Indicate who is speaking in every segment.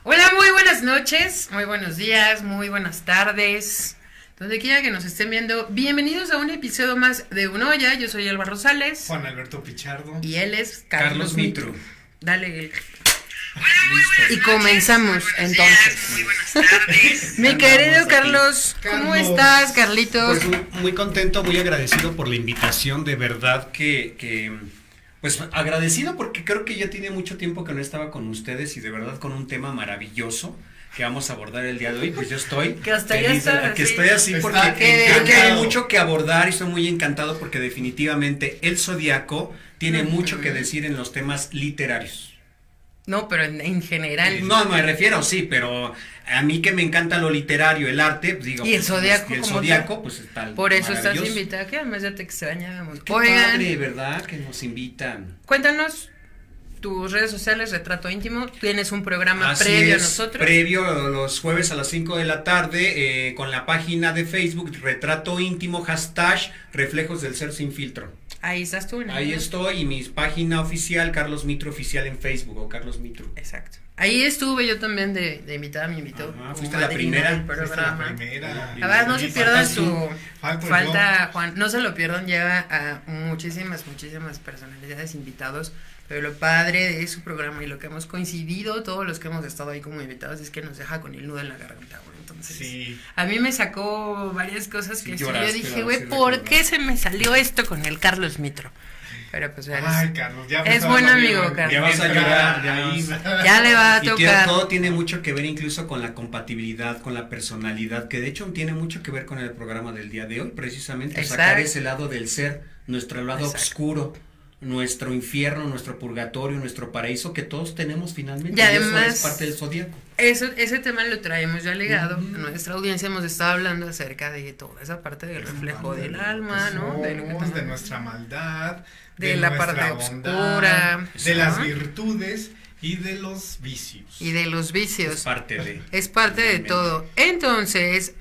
Speaker 1: Hola, muy buenas noches, muy buenos días, muy buenas tardes. Donde quiera que nos estén viendo, bienvenidos a un episodio más de Unoya. Yo soy Alba Rosales.
Speaker 2: Juan Alberto Pichardo.
Speaker 1: Y él es
Speaker 3: Carlos Mitro.
Speaker 1: Dale. Y comenzamos entonces.
Speaker 2: Muy buenas tardes.
Speaker 1: Mi querido Carlos, ¿cómo estás, Carlitos?
Speaker 3: Pues muy contento, muy agradecido por la invitación, de verdad pues agradecido porque creo que ya tiene mucho tiempo que no estaba con ustedes y de verdad con un tema maravilloso que vamos a abordar el día de hoy. Pues yo estoy
Speaker 1: que hasta
Speaker 3: feliz,
Speaker 1: ya está,
Speaker 3: que estoy así porque creo que hay mucho que abordar y estoy muy encantado porque definitivamente el zodiaco tiene mucho que decir en los temas literarios.
Speaker 1: No, pero en general.
Speaker 3: No, me refiero, sí, pero a mí que me encanta lo literario, el arte, pues digo.
Speaker 1: Y el zodiaco.
Speaker 3: Y el zodiaco, pues está.
Speaker 1: Por eso estás invitada, que además ya te extrañábamos.
Speaker 3: Qué padre, ¿verdad? Que nos invitan.
Speaker 1: Cuéntanos tus redes sociales, Retrato Íntimo. Tienes un programa
Speaker 3: Así
Speaker 1: previo
Speaker 3: es,
Speaker 1: a nosotros.
Speaker 3: Previo los jueves a las 5 de la tarde, con la página de Facebook, Retrato Íntimo, #Reflejos del Ser Sin Filtro.
Speaker 1: Ahí estás tú, ¿no?
Speaker 3: Ahí estoy, y mi página oficial, Carlos Mitro Oficial en Facebook, o Carlos Mitro.
Speaker 1: Exacto. Ahí estuve yo también de invitada, me invitó.
Speaker 3: Fuiste la primera.
Speaker 1: El programa.
Speaker 2: La primera.
Speaker 1: A ver, no se pierdan su
Speaker 2: falta
Speaker 1: Juan, no se lo pierdan, lleva a muchísimas personalidades invitados, pero lo padre de su programa y lo que hemos coincidido, todos los que hemos estado ahí como invitados, es que nos deja con el nudo en la garganta, güey. Entonces,
Speaker 2: sí.
Speaker 1: A mí me sacó varias cosas que yo dije, güey,
Speaker 3: sí,
Speaker 1: ¿por qué se me salió esto con el Carlos Mitro? Pero pues
Speaker 2: ay, Carlos, ya
Speaker 1: es buen amigo, Carlos.
Speaker 3: Ya vas a llorar,
Speaker 1: ya le va a tocar.
Speaker 3: Y todo tiene mucho que ver incluso con la compatibilidad, con la personalidad, que de hecho tiene mucho que ver con el programa del día de hoy, precisamente.
Speaker 1: Exacto.
Speaker 3: Sacar ese lado del ser, nuestro lado oscuro, nuestro infierno, nuestro purgatorio, nuestro paraíso, que todos tenemos finalmente.
Speaker 1: Y además,
Speaker 3: eso es parte del zodiaco.
Speaker 1: Ese tema lo traemos ya ligado. A nuestra audiencia hemos estado hablando acerca de toda esa parte del reflejo del alma, ¿no?
Speaker 2: De nuestra maldad,
Speaker 1: de la parte oscura,
Speaker 2: de las virtudes y de los vicios.
Speaker 3: Es parte
Speaker 1: de todo. Entonces,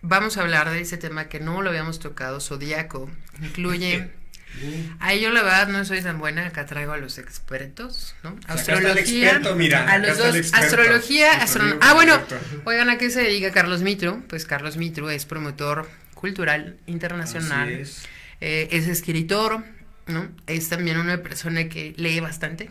Speaker 1: vamos a hablar de ese tema que no lo habíamos tocado, zodiaco. Incluye ahí yo la verdad no soy tan buena, acá traigo a los expertos, ¿no?
Speaker 3: Astrología, experto, mira,
Speaker 1: a los dos, astrología, bueno, oigan, ¿a qué se dedica Carlos Mitro? Pues Carlos Mitro es promotor cultural internacional, es escritor, ¿no? Es también una persona que lee bastante.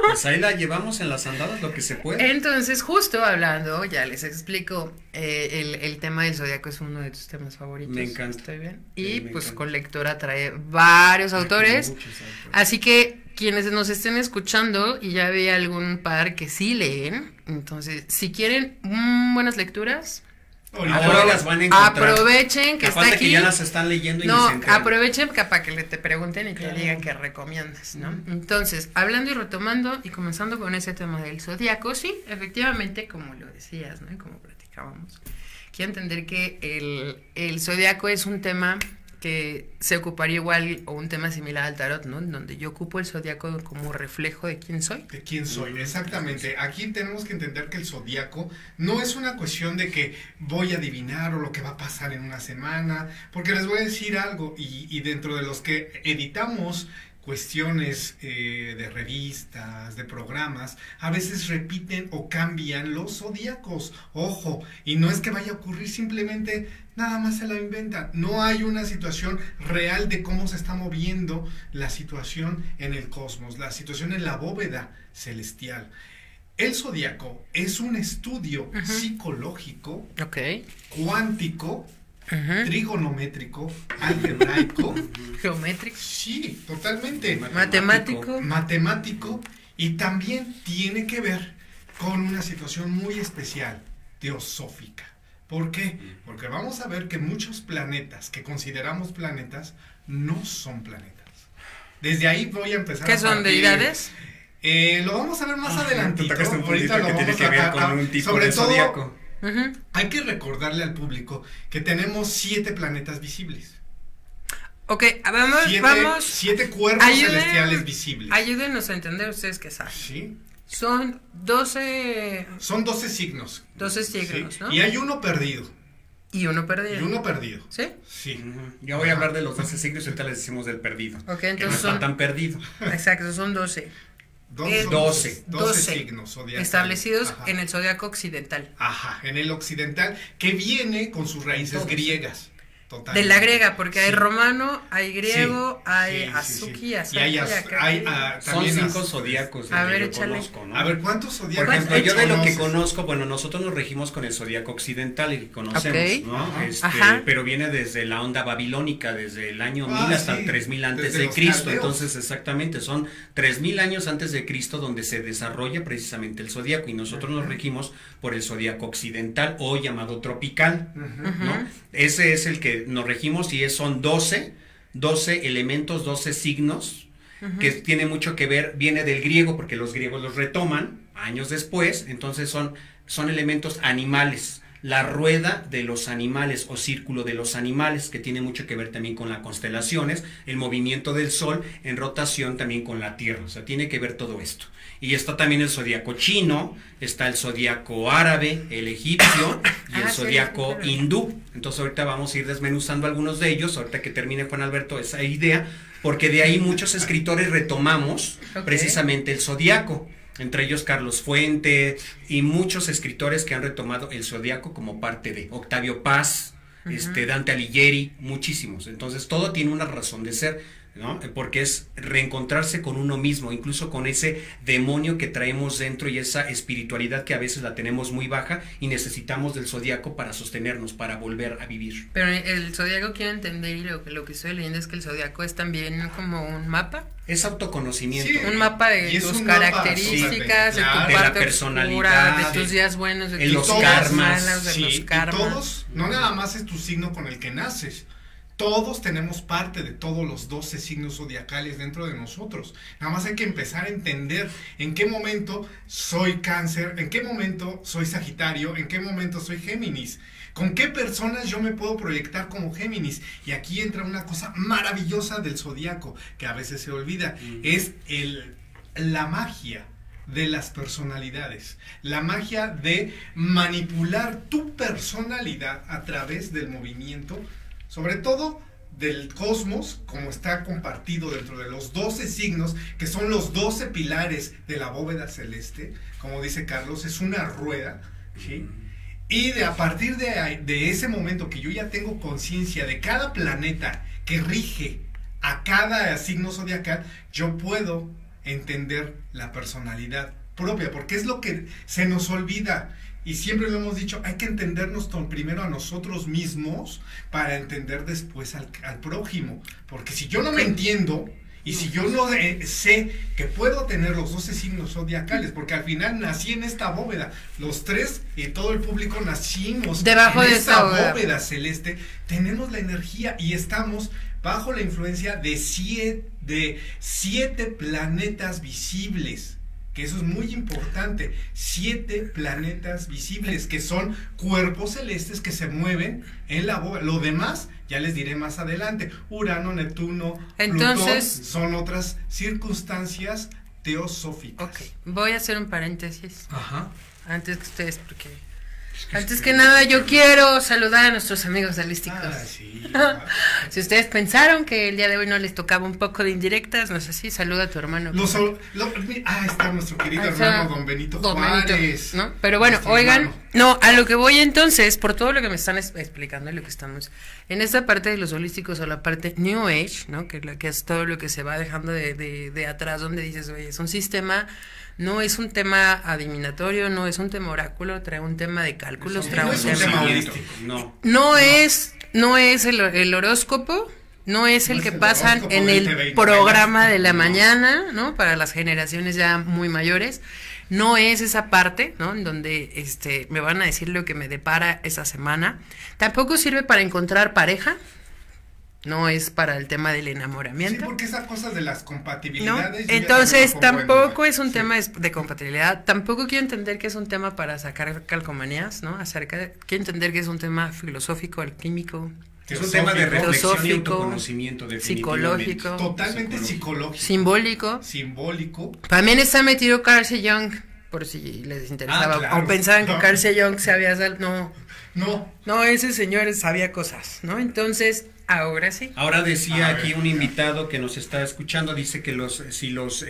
Speaker 3: Pues ahí la llevamos en las andadas lo que se puede.
Speaker 1: Entonces, justo hablando, ya les explico, el tema del zodiaco es uno de tus temas favoritos.
Speaker 3: Me encanta.
Speaker 1: ¿Estoy bien?
Speaker 3: Sí,
Speaker 1: y pues
Speaker 3: encanta.
Speaker 1: Colectora trae varios autores. Así que quienes nos estén escuchando y ya ve algún par que sí leen, entonces si quieren buenas lecturas,
Speaker 3: ahora las van a encontrar.
Speaker 1: Aprovechen que está aquí.
Speaker 3: Que ya las están leyendo y
Speaker 1: no, aprovechen para que te pregunten y te digan que recomiendas, ¿no? Entonces, hablando y retomando y comenzando con ese tema del zodiaco, sí, efectivamente, como lo decías, ¿no? Y como platicábamos, quiero entender que el zodiaco es un tema que se ocuparía igual o un tema similar al tarot, ¿no? En donde yo ocupo el zodiaco como reflejo de quién soy.
Speaker 2: De quién soy, exactamente. Aquí tenemos que entender que el zodiaco no es una cuestión de que voy a adivinar o lo que va a pasar en una semana, porque les voy a decir algo, y dentro de los que editamos cuestiones de revistas, de programas, a veces repiten o cambian los zodíacos, ojo, y no es que vaya a ocurrir, simplemente nada más se la inventan, no hay una situación real de cómo se está moviendo la situación en el cosmos, la situación en la bóveda celestial. El zodíaco es un estudio psicológico, cuántico, trigonométrico, algebraico,
Speaker 1: geométrico,
Speaker 2: sí, totalmente,
Speaker 1: matemático,
Speaker 2: y también tiene que ver con una situación muy especial, teosófica. ¿Por qué? Porque vamos a ver que muchos planetas que consideramos planetas no son planetas. Desde ahí voy a empezar.
Speaker 1: ¿Qué son, deidades?
Speaker 2: Lo vamos a ver más adelantito.
Speaker 3: Ahorita lo vamos a ver con un tipo
Speaker 2: sobre
Speaker 3: de
Speaker 2: todo,
Speaker 3: zodiaco.
Speaker 2: Hay que recordarle al público que tenemos 7 planetas visibles.
Speaker 1: Ok, vamos.
Speaker 2: 7 cuerpos celestiales visibles.
Speaker 1: Ayúdenos a entender ustedes qué saben.
Speaker 2: Sí.
Speaker 1: Son 12.
Speaker 2: Son 12 signos.
Speaker 1: 12 signos,
Speaker 2: sí.
Speaker 1: ¿no?
Speaker 2: Y hay uno perdido.
Speaker 1: Y uno perdido.
Speaker 2: ¿Sí?
Speaker 3: Sí. Yo voy a hablar de los 12 signos y ahorita les decimos del perdido.
Speaker 1: Ok,
Speaker 3: entonces. Que no está tan perdido.
Speaker 1: Exacto, son 12.
Speaker 2: 12
Speaker 1: 12
Speaker 2: signos zodiacales.
Speaker 1: establecidos
Speaker 2: Ajá.
Speaker 1: en el zodiaco occidental.
Speaker 2: Ajá, en el occidental, que viene con sus raíces
Speaker 3: Todos.
Speaker 2: griegas.
Speaker 1: De
Speaker 2: Totalmente.
Speaker 1: la griega, porque hay
Speaker 2: Sí.
Speaker 1: romano, hay griego,
Speaker 2: Sí,
Speaker 1: hay
Speaker 2: sí,
Speaker 1: azuki,
Speaker 2: sí.
Speaker 1: asaki,
Speaker 2: Y hay
Speaker 1: acá.
Speaker 3: Son
Speaker 2: también
Speaker 3: 5 zodiacos
Speaker 1: A
Speaker 3: que
Speaker 1: ver,
Speaker 3: yo
Speaker 1: échale.
Speaker 3: conozco, ¿no?
Speaker 2: A ver, ¿cuántos
Speaker 3: Por
Speaker 2: zodiacos
Speaker 3: ejemplo, yo de lo que
Speaker 2: conoces?
Speaker 3: conozco, bueno, nosotros nos regimos con el zodiaco occidental y que conocemos,
Speaker 1: Ok.
Speaker 3: ¿no?
Speaker 2: Ajá.
Speaker 1: Ajá.
Speaker 3: Pero viene desde la onda babilónica, desde el año 1000
Speaker 2: Ah,
Speaker 3: hasta
Speaker 2: sí,
Speaker 3: 3000 antes
Speaker 2: desde
Speaker 3: de
Speaker 2: los
Speaker 3: Cristo.
Speaker 2: caldeos.
Speaker 3: Entonces, exactamente, son 3000 años antes de Cristo donde se desarrolla precisamente el zodiaco y nosotros nos regimos por el zodiaco occidental o llamado tropical,
Speaker 2: Ujú.
Speaker 3: ¿no? Ese es el que nos regimos y son 12 elementos, 12 signos, que tiene mucho que ver, viene del griego, porque los griegos los retoman años después, entonces son elementos animales, la rueda de los animales o círculo de los animales, que tiene mucho que ver también con las constelaciones, el movimiento del sol en rotación también con la Tierra, o sea, tiene que ver todo esto. Y está también el zodiaco chino, está el zodiaco árabe, el egipcio y el
Speaker 1: Sí,
Speaker 3: zodiaco
Speaker 1: sí,
Speaker 3: hindú. Entonces ahorita vamos a ir desmenuzando algunos de ellos, ahorita que termine Juan Alberto esa idea, porque de ahí muchos escritores retomamos
Speaker 1: Ok.
Speaker 3: precisamente el zodiaco, entre ellos Carlos Fuente y muchos escritores que han retomado el zodiaco como parte de Octavio Paz, Dante Alighieri, muchísimos. Entonces todo tiene una razón de ser, ¿no? Porque es reencontrarse con uno mismo, incluso con ese demonio que traemos dentro y esa espiritualidad que a veces la tenemos muy baja y necesitamos del zodiaco para sostenernos, para volver a vivir.
Speaker 1: Pero el zodiaco quiero entender y lo que estoy leyendo es que el zodiaco es también como un mapa.
Speaker 3: Es autoconocimiento.
Speaker 2: Sí.
Speaker 1: Un mapa de
Speaker 2: Y es
Speaker 1: tus
Speaker 2: un mapa
Speaker 1: características, de tu
Speaker 2: súper,
Speaker 3: de la
Speaker 1: parte
Speaker 3: personalidad,
Speaker 1: oscura, de tus días buenos, de
Speaker 3: en
Speaker 1: tus
Speaker 3: los
Speaker 1: días
Speaker 3: karmas,
Speaker 1: malos, de
Speaker 2: Sí,
Speaker 1: los
Speaker 2: y
Speaker 1: karmas.
Speaker 2: todos, no nada más es tu signo con el que naces. Todos tenemos parte de todos los 12 signos zodiacales dentro de nosotros. Nada más hay que empezar a entender en qué momento soy Cáncer, en qué momento soy Sagitario, en qué momento soy Géminis. ¿Con qué personas yo me puedo proyectar como Géminis? Y aquí entra una cosa maravillosa del zodiaco, que a veces se olvida. Es la magia de las personalidades, la magia de manipular tu personalidad a través del movimiento, sobre todo del cosmos, como está compartido dentro de los 12 signos, que son los 12 pilares de la bóveda celeste, como dice Carlos, es una rueda, ¿sí? Y a partir de ese momento que yo ya tengo conciencia de cada planeta que rige a cada signo zodiacal, yo puedo entender la personalidad propia, porque es lo que se nos olvida. Y siempre lo hemos dicho, hay que entendernos primero a nosotros mismos para entender después al prójimo. Porque si yo no me entiendo y si yo no sé que puedo tener los 12 signos zodiacales, porque al final nací en esta bóveda, los tres y todo el público nacimos
Speaker 1: debajo
Speaker 2: en
Speaker 1: de esta
Speaker 2: bóveda celeste, tenemos la energía y estamos bajo la influencia de siete planetas visibles. Que eso es muy importante, 7 planetas visibles, que son cuerpos celestes que se mueven en la bóveda. Lo demás, ya les diré más adelante, Urano, Neptuno,
Speaker 1: Entonces,
Speaker 2: Plutón, son otras circunstancias teosóficas.
Speaker 1: Ok, voy a hacer un paréntesis
Speaker 3: Ajá.
Speaker 1: antes que ustedes, porque antes que nada yo quiero saludar a nuestros amigos holísticos.
Speaker 2: Ah, sí.
Speaker 1: Si ustedes pensaron que el día de hoy no les tocaba un poco de indirectas, no es así, saluda a tu hermano.
Speaker 2: Está nuestro querido
Speaker 1: Ah, está
Speaker 2: hermano Don Benito
Speaker 1: Don
Speaker 2: Juárez.
Speaker 1: Benito, ¿no? Pero bueno,
Speaker 2: Nuestro
Speaker 1: oigan,
Speaker 2: hermano.
Speaker 1: no, a lo que voy entonces, por todo lo que me están explicando y lo que estamos en esta parte de los holísticos o la parte New Age, ¿no? Que es todo lo que se va dejando de atrás, donde dices, oye, es un sistema, no es un tema adivinatorio, no es un tema oráculo, trae un tema de cálculos, trae
Speaker 2: no
Speaker 1: un
Speaker 2: es un
Speaker 1: tema...
Speaker 2: tema
Speaker 3: holístico.
Speaker 2: holístico.
Speaker 1: No es el horóscopo, no es el
Speaker 2: No
Speaker 1: que
Speaker 2: es el
Speaker 1: pasan
Speaker 2: horóscopo
Speaker 1: en el
Speaker 2: 2020.
Speaker 1: programa de la
Speaker 2: No.
Speaker 1: mañana, ¿no? Para las generaciones ya muy mayores. No es esa parte, ¿no? En donde me van a decir lo que me depara esa semana. Tampoco sirve para encontrar pareja. No es para el tema del
Speaker 2: Sí,
Speaker 1: enamoramiento.
Speaker 2: porque esas cosas de las
Speaker 1: ¿No?
Speaker 2: compatibilidades. yo ya
Speaker 1: Entonces
Speaker 2: también lo pongo en
Speaker 1: tampoco
Speaker 2: duda.
Speaker 1: es un
Speaker 2: Sí.
Speaker 1: tema de compatibilidad, tampoco quiero entender que es un tema para sacar calcomanías, ¿no? Quiero entender que es un tema filosófico, alquímico,
Speaker 3: Es un tema de reflexión y
Speaker 1: Teosófico,
Speaker 3: autoconocimiento, definitivamente.
Speaker 1: psicológico,
Speaker 2: Totalmente psicológico.
Speaker 1: simbólico.
Speaker 2: Simbólico.
Speaker 1: También está metido Carl Jung, por si les interesaba,
Speaker 2: claro.
Speaker 1: o pensaban que
Speaker 2: No.
Speaker 1: Carl Jung se había
Speaker 2: No.
Speaker 1: no, ese señor sabía cosas, ¿no? Entonces, ahora sí.
Speaker 3: Ahora decía
Speaker 2: A
Speaker 3: aquí
Speaker 2: ver,
Speaker 3: un
Speaker 2: ya.
Speaker 3: invitado que nos está escuchando, dice que si los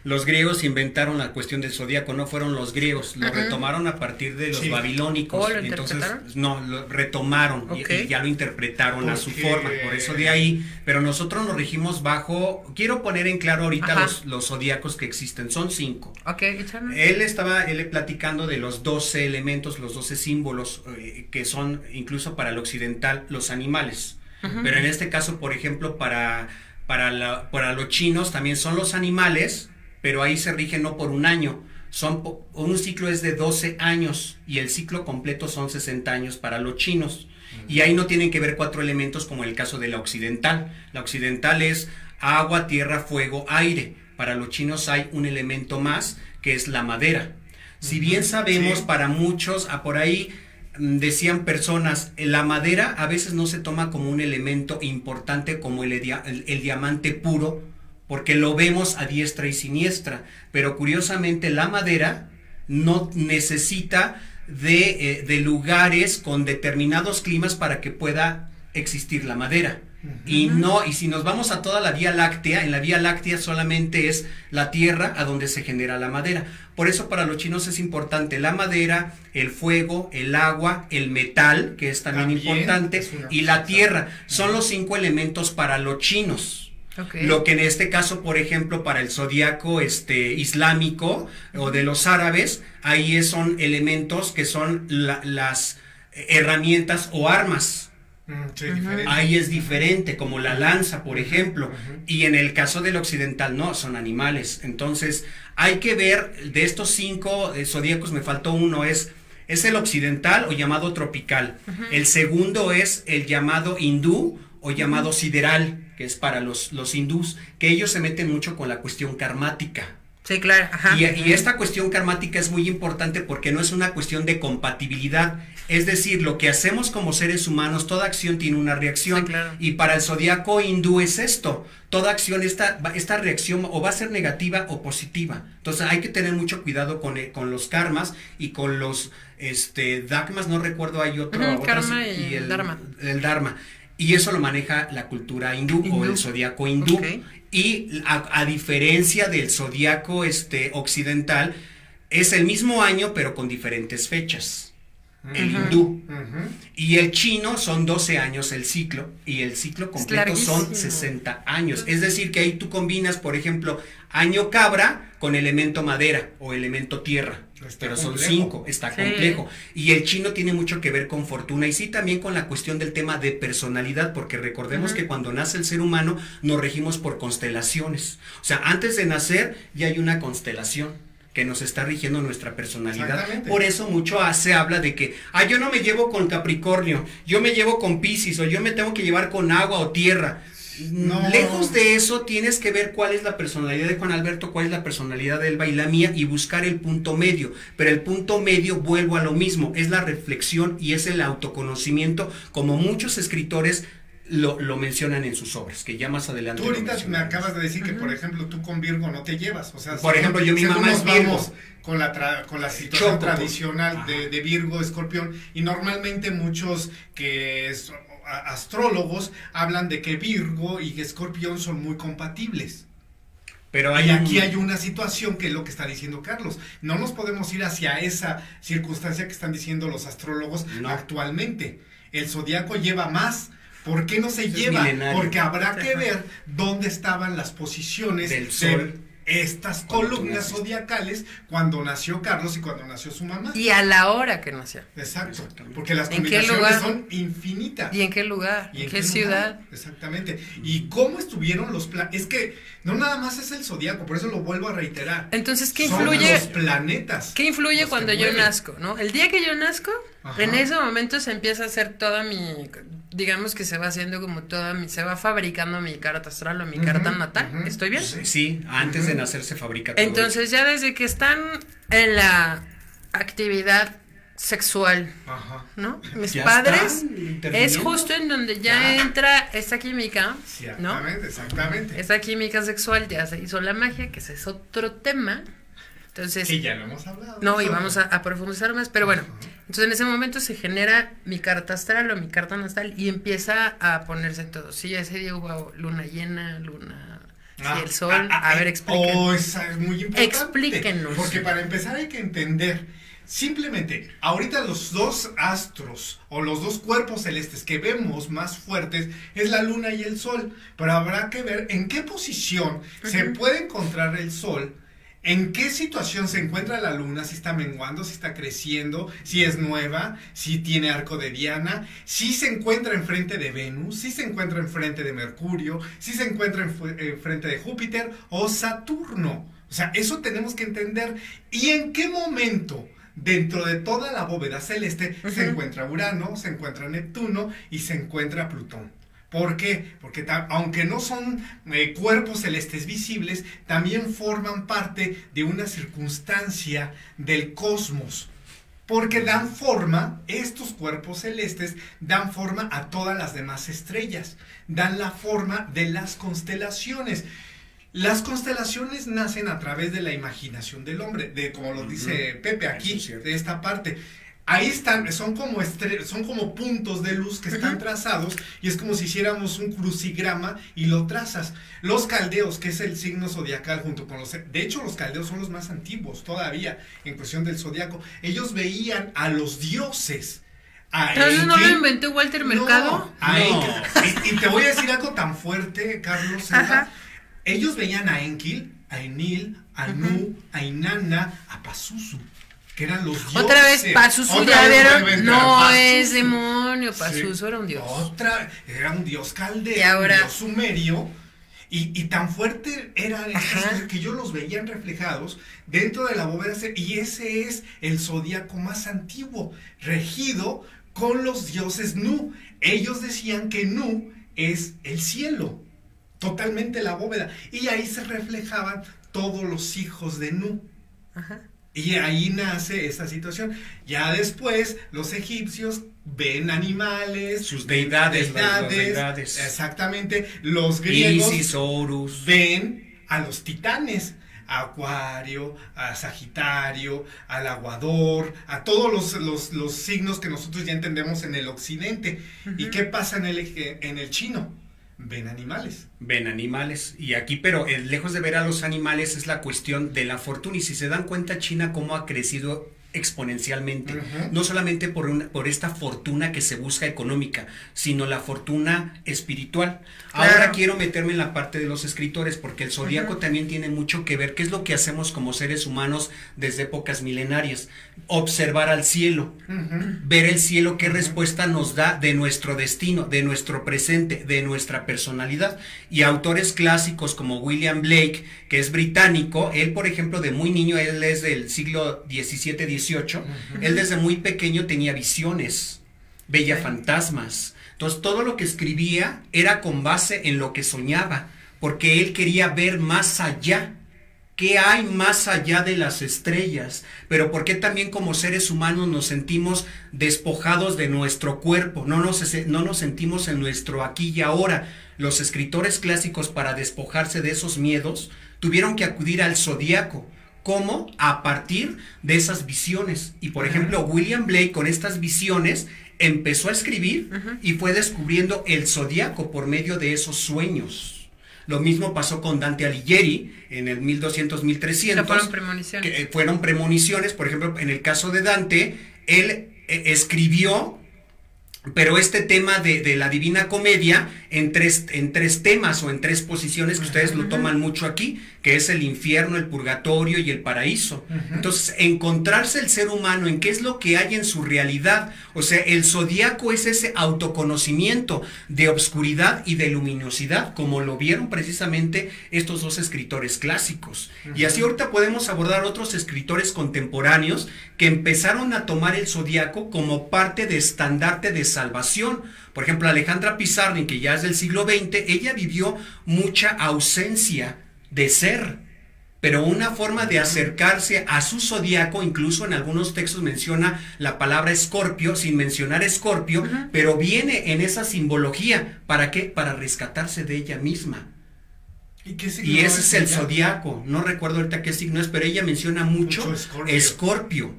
Speaker 3: los griegos inventaron la cuestión del zodíaco, no fueron los griegos, lo retomaron a partir de los babilónicos.
Speaker 1: ¿Lo
Speaker 3: entonces,
Speaker 1: interpretaron?
Speaker 3: no, lo retomaron y ya lo interpretaron a su forma, por eso de ahí, pero nosotros nos regimos bajo, quiero poner en claro ahorita los zodíacos que existen, son 5.
Speaker 1: Ok, échame.
Speaker 3: Él platicando de los 12 elementos, los 12 símbolos, que son incluso para el occidental los animales, pero en este caso, por ejemplo, para los chinos también son los animales, pero ahí se rige no por un año, un ciclo es de 12 años y el ciclo completo son 60 años para los chinos. Y ahí no tienen que ver 4 elementos como en el caso de la occidental. La occidental es agua, tierra, fuego, aire. Para los chinos hay un elemento más que es la madera. Si bien sabemos, para muchos, por ahí decían personas, la madera a veces no se toma como un elemento importante como el diamante puro, porque lo vemos a diestra y siniestra, pero curiosamente la madera no necesita de lugares con determinados climas para que pueda existir la madera. Y si nos vamos a toda la Vía Láctea, en la Vía Láctea solamente es la tierra a donde se genera la madera. Por eso para los chinos es importante la madera, el fuego, el agua, el metal, que es también importante, y la tierra. Son los 5 elementos para los chinos. Lo que en este caso, por ejemplo, para el zodiaco islámico o de los árabes, ahí son elementos que son las herramientas o armas. Ahí es diferente, como la lanza, por ejemplo, y en el caso del occidental no, son animales. Entonces hay que ver, de estos 5 zodíacos me faltó uno, es el occidental o llamado tropical. El segundo es el llamado hindú o llamado sideral, que es para los hindús, que ellos se meten mucho con la cuestión karmática.
Speaker 1: Sí, claro.
Speaker 3: Y esta cuestión karmática es muy importante porque no es una cuestión de compatibilidad. Es decir, lo que hacemos como seres humanos, toda acción tiene una reacción.
Speaker 1: Sí, claro.
Speaker 3: Y para el zodiaco hindú es esto. Toda acción, esta reacción o va a ser negativa o positiva. Entonces hay que tener mucho cuidado con los karmas y con los dogmas, no recuerdo, hay otro.
Speaker 1: Karma y el dharma.
Speaker 3: El dharma. Y eso lo maneja la cultura hindú. O el zodiaco hindú. Y a diferencia del zodiaco occidental, es el mismo año pero con diferentes fechas. El hindú. Y el chino son 12 años el ciclo, y el ciclo completo son 60 años. Es decir, que ahí tú combinas, por ejemplo, año cabra con elemento madera o elemento tierra. Pero son 5, está complejo. Y el chino tiene mucho que ver con fortuna y sí también con la cuestión del tema de personalidad, porque recordemos que cuando nace el ser humano nos regimos por constelaciones. O sea, antes de nacer ya hay una constelación que nos está rigiendo nuestra personalidad. Por eso mucho se habla de que, yo no me llevo con Capricornio, yo me llevo con Piscis, o yo me tengo que llevar con agua o tierra. No. Lejos de eso, tienes que ver cuál es la personalidad de Juan Alberto, cuál es la personalidad de Elba y la mía, y buscar el punto medio. Pero el punto medio, vuelvo a lo mismo, es la reflexión y es el autoconocimiento, como muchos escritores lo mencionan en sus obras, que ya más adelante.
Speaker 2: Tú ahorita me acabas de decir que, por ejemplo, tú con Virgo no te llevas. O sea,
Speaker 3: por ejemplo, mi mamá es Virgo.
Speaker 2: Con la situación tradicional de Virgo, Escorpión, y normalmente muchos astrólogos hablan de que Virgo y Escorpión son muy compatibles. Pero aquí hay una situación que es lo que está diciendo Carlos. No nos podemos ir hacia esa circunstancia que están diciendo los astrólogos actualmente. El zodiaco lleva más. ¿Por qué no se lleva? Porque habrá que ver dónde estaban las posiciones
Speaker 3: del sol.
Speaker 2: Estas columnas zodiacales cuando nació Carlos y cuando nació su mamá.
Speaker 1: Y a la hora que nació.
Speaker 2: Exacto. Porque las combinaciones son infinitas.
Speaker 1: ¿Y en qué lugar? ¿En qué ciudad?
Speaker 2: Exactamente. ¿Y cómo estuvieron los planetas? Es que no nada más es el zodiaco, por eso lo vuelvo a reiterar.
Speaker 1: Entonces, ¿qué
Speaker 2: son
Speaker 1: influye?
Speaker 2: Los planetas.
Speaker 1: ¿Qué influye cuando yo nazco, no? El día que yo nazco, en ese momento se empieza a hacer toda mi, digamos que se va haciendo como se va fabricando mi carta astral o mi carta natal. ¿Estoy bien?
Speaker 3: Sí, antes de nacer se fabrica todo.
Speaker 1: Entonces ya desde que están en la actividad sexual, ¿no? Mis padres, es justo en donde ya entra esta química, ¿no?
Speaker 2: Exactamente.
Speaker 1: Esta química sexual ya se hizo la magia, que ese es otro tema. Entonces,
Speaker 2: sí, ya lo hemos hablado.
Speaker 1: No, y vamos a profundizar más, pero bueno, entonces en ese momento se genera mi carta astral o mi carta natal y empieza a ponerse todo. Sí, ese día hubo luna llena, luna Si el sol, a ver, explíquenos.
Speaker 2: Oh, esa es muy importante.
Speaker 1: Explíquenos.
Speaker 2: Porque para empezar hay que entender, simplemente, ahorita los dos astros o los dos cuerpos celestes que vemos más fuertes es la luna y el sol, pero habrá que ver en qué posición se puede encontrar el sol. ¿En qué situación se encuentra la luna? Si está menguando, si está creciendo, si es nueva, si tiene arco de Diana, si se encuentra enfrente de Venus, si se encuentra enfrente de Mercurio, si se encuentra enfrente de Júpiter o Saturno. O sea, eso tenemos que entender. ¿Y en qué momento dentro de toda la bóveda celeste se encuentra Urano, se encuentra Neptuno y se encuentra Plutón? ¿Por qué? Porque aunque no son cuerpos celestes visibles, también forman parte de una circunstancia del cosmos. Porque dan forma, estos cuerpos celestes dan forma a todas las demás estrellas. Dan la forma de las constelaciones. Las constelaciones nacen a través de la imaginación del hombre, de como lo dice Pepe aquí, de esta parte. Ahí están, son como puntos de luz que están trazados y es como si hiciéramos un crucigrama y lo trazas. Los caldeos, que es el signo zodiacal junto con de hecho los caldeos son los más antiguos todavía en cuestión del zodiaco. Ellos veían a los dioses.
Speaker 1: ¿Entonces no lo inventó Walter Mercado?
Speaker 2: No. Y te voy a decir algo tan fuerte, Carlos. Ellos veían a Enlil, a Enlil, a Nu, a Inanna, a Pazuzu, que eran los dioses.
Speaker 1: Otra vez Pazuzu, ya vieron, no es demonio, Pazuzu era un dios.
Speaker 2: Era un dios caldeo,
Speaker 1: y ahora,
Speaker 2: un dios sumerio, y tan fuerte eran estos que yo los veían reflejados dentro de la bóveda, y ese es el zodíaco más antiguo, regido con los dioses Nu. Ellos decían que Nu es el cielo, totalmente la bóveda, y ahí se reflejaban todos los hijos de Nu. Y ahí nace esta situación. Ya después los egipcios ven animales,
Speaker 3: sus deidades.
Speaker 2: Exactamente. Los griegos
Speaker 3: Isis, Horus,
Speaker 2: ven a los titanes, a Acuario, a Sagitario, al Aguador, a todos los signos que nosotros ya entendemos en el occidente. ¿Y qué pasa en el chino? Ven animales.
Speaker 3: Ven animales. Y aquí, pero lejos de ver a los animales, es la cuestión de la fortuna. Y si se dan cuenta, China cómo ha crecido exponencialmente, no solamente por esta fortuna que se busca económica, sino la fortuna espiritual. Claro. Ahora quiero meterme en la parte de los escritores, porque el zodiaco también tiene mucho que ver. ¿Qué es lo que hacemos como seres humanos desde épocas milenarias? Observar al cielo, ver el cielo, qué respuesta nos da de nuestro destino, de nuestro presente, de nuestra personalidad. Y autores clásicos como William Blake, que es británico, él por ejemplo de muy niño, él es del siglo XVII, él desde muy pequeño tenía visiones, veía fantasmas. Entonces todo lo que escribía era con base en lo que soñaba, porque él quería ver más allá. ¿Qué hay más allá de las estrellas? Pero ¿por qué también como seres humanos nos sentimos despojados de nuestro cuerpo? No nos sentimos en nuestro aquí y ahora. Los escritores clásicos, para despojarse de esos miedos, tuvieron que acudir al zodiaco. ¿Cómo? A partir de esas visiones. Y por ejemplo, William Blake con estas visiones empezó a escribir y fue descubriendo el zodiaco por medio de esos sueños. Lo mismo pasó con Dante Alighieri en el 1200-1300.
Speaker 1: Fueron premoniciones.
Speaker 3: Que fueron premoniciones. Por ejemplo, en el caso de Dante, él escribió, pero este tema de la Divina Comedia en tres temas o en tres posiciones que ustedes lo toman mucho aquí, que es el infierno, el purgatorio y el paraíso. Entonces, encontrarse el ser humano en qué es lo que hay en su realidad. O sea, el zodiaco es ese autoconocimiento de obscuridad y de luminosidad, como lo vieron precisamente estos dos escritores clásicos. Y así ahorita podemos abordar otros escritores contemporáneos que empezaron a tomar el zodiaco como parte de estandarte de salvación. Por ejemplo, Alejandra Pizarnik, que ya es del siglo XX, ella vivió mucha ausencia de ser, pero una forma de acercarse a su zodiaco, incluso en algunos textos menciona la palabra Escorpio, sin mencionar Escorpio, pero viene en esa simbología. ¿Para qué? Para rescatarse de ella misma. Y ese es el zodiaco, no recuerdo ahorita qué signo es, pero ella menciona mucho Escorpio.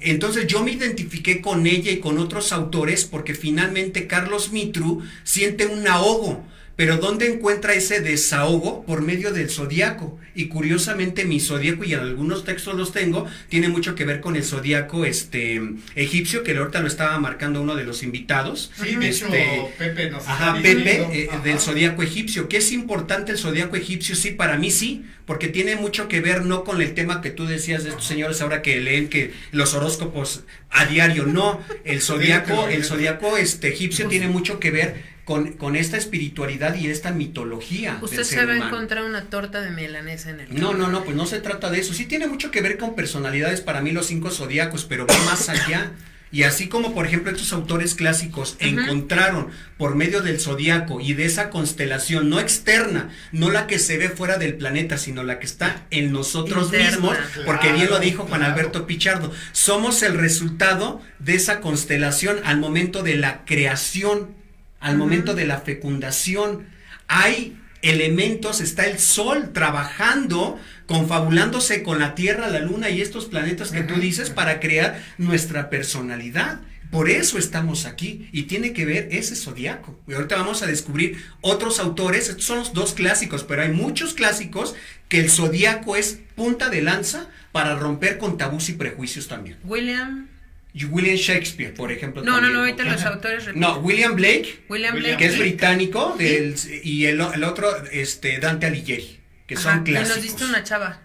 Speaker 3: Entonces yo me identifiqué con ella y con otros autores porque finalmente Carlos Mitru siente un ahogo, pero ¿dónde encuentra ese desahogo? Por medio del zodiaco. Y curiosamente mi zodiaco, y en algunos textos los tengo, tiene mucho que ver con el zodiaco egipcio, que ahorita lo estaba marcando uno de los invitados.
Speaker 2: Sí, de hecho, Pepe nos
Speaker 3: Ajá,
Speaker 2: está diciendo,
Speaker 3: Pepe, del zodiaco egipcio. ¿Qué es importante el zodiaco egipcio? Sí, para mí sí, porque tiene mucho que ver no con el tema que tú decías de estos señores ahora que leen que los horóscopos a diario, no. El zodiaco egipcio tiene mucho que ver con esta espiritualidad y esta mitología.
Speaker 1: Usted se va a encontrar una torta de milanesa en el
Speaker 3: No, pues no se trata de eso. Sí tiene mucho que ver con personalidades, para mí los 5 zodiacos, pero va más allá. Y así como, por ejemplo, estos autores clásicos encontraron por medio del zodiaco y de esa constelación, no externa, no la que se ve fuera del planeta, sino la que está en nosotros mismos, porque bien lo dijo Juan Alberto Pichardo, somos el resultado de esa constelación al momento de la creación, al momento de la fecundación. Hay elementos, está el sol trabajando, confabulándose con la Tierra, la Luna y estos planetas que tú dices para crear nuestra personalidad. Por eso estamos aquí y tiene que ver ese zodiaco. Y ahorita vamos a descubrir otros autores, estos son los 2 clásicos, pero hay muchos clásicos que el zodiaco es punta de lanza para romper con tabús y prejuicios también.
Speaker 1: William
Speaker 3: Shakespeare, por ejemplo.
Speaker 1: No, ahorita los autores repiten.
Speaker 3: No, William Blake, que es
Speaker 1: ¿sí?
Speaker 3: británico, y el otro, Dante Alighieri, que son clásicos.
Speaker 1: Y nos diste una chava.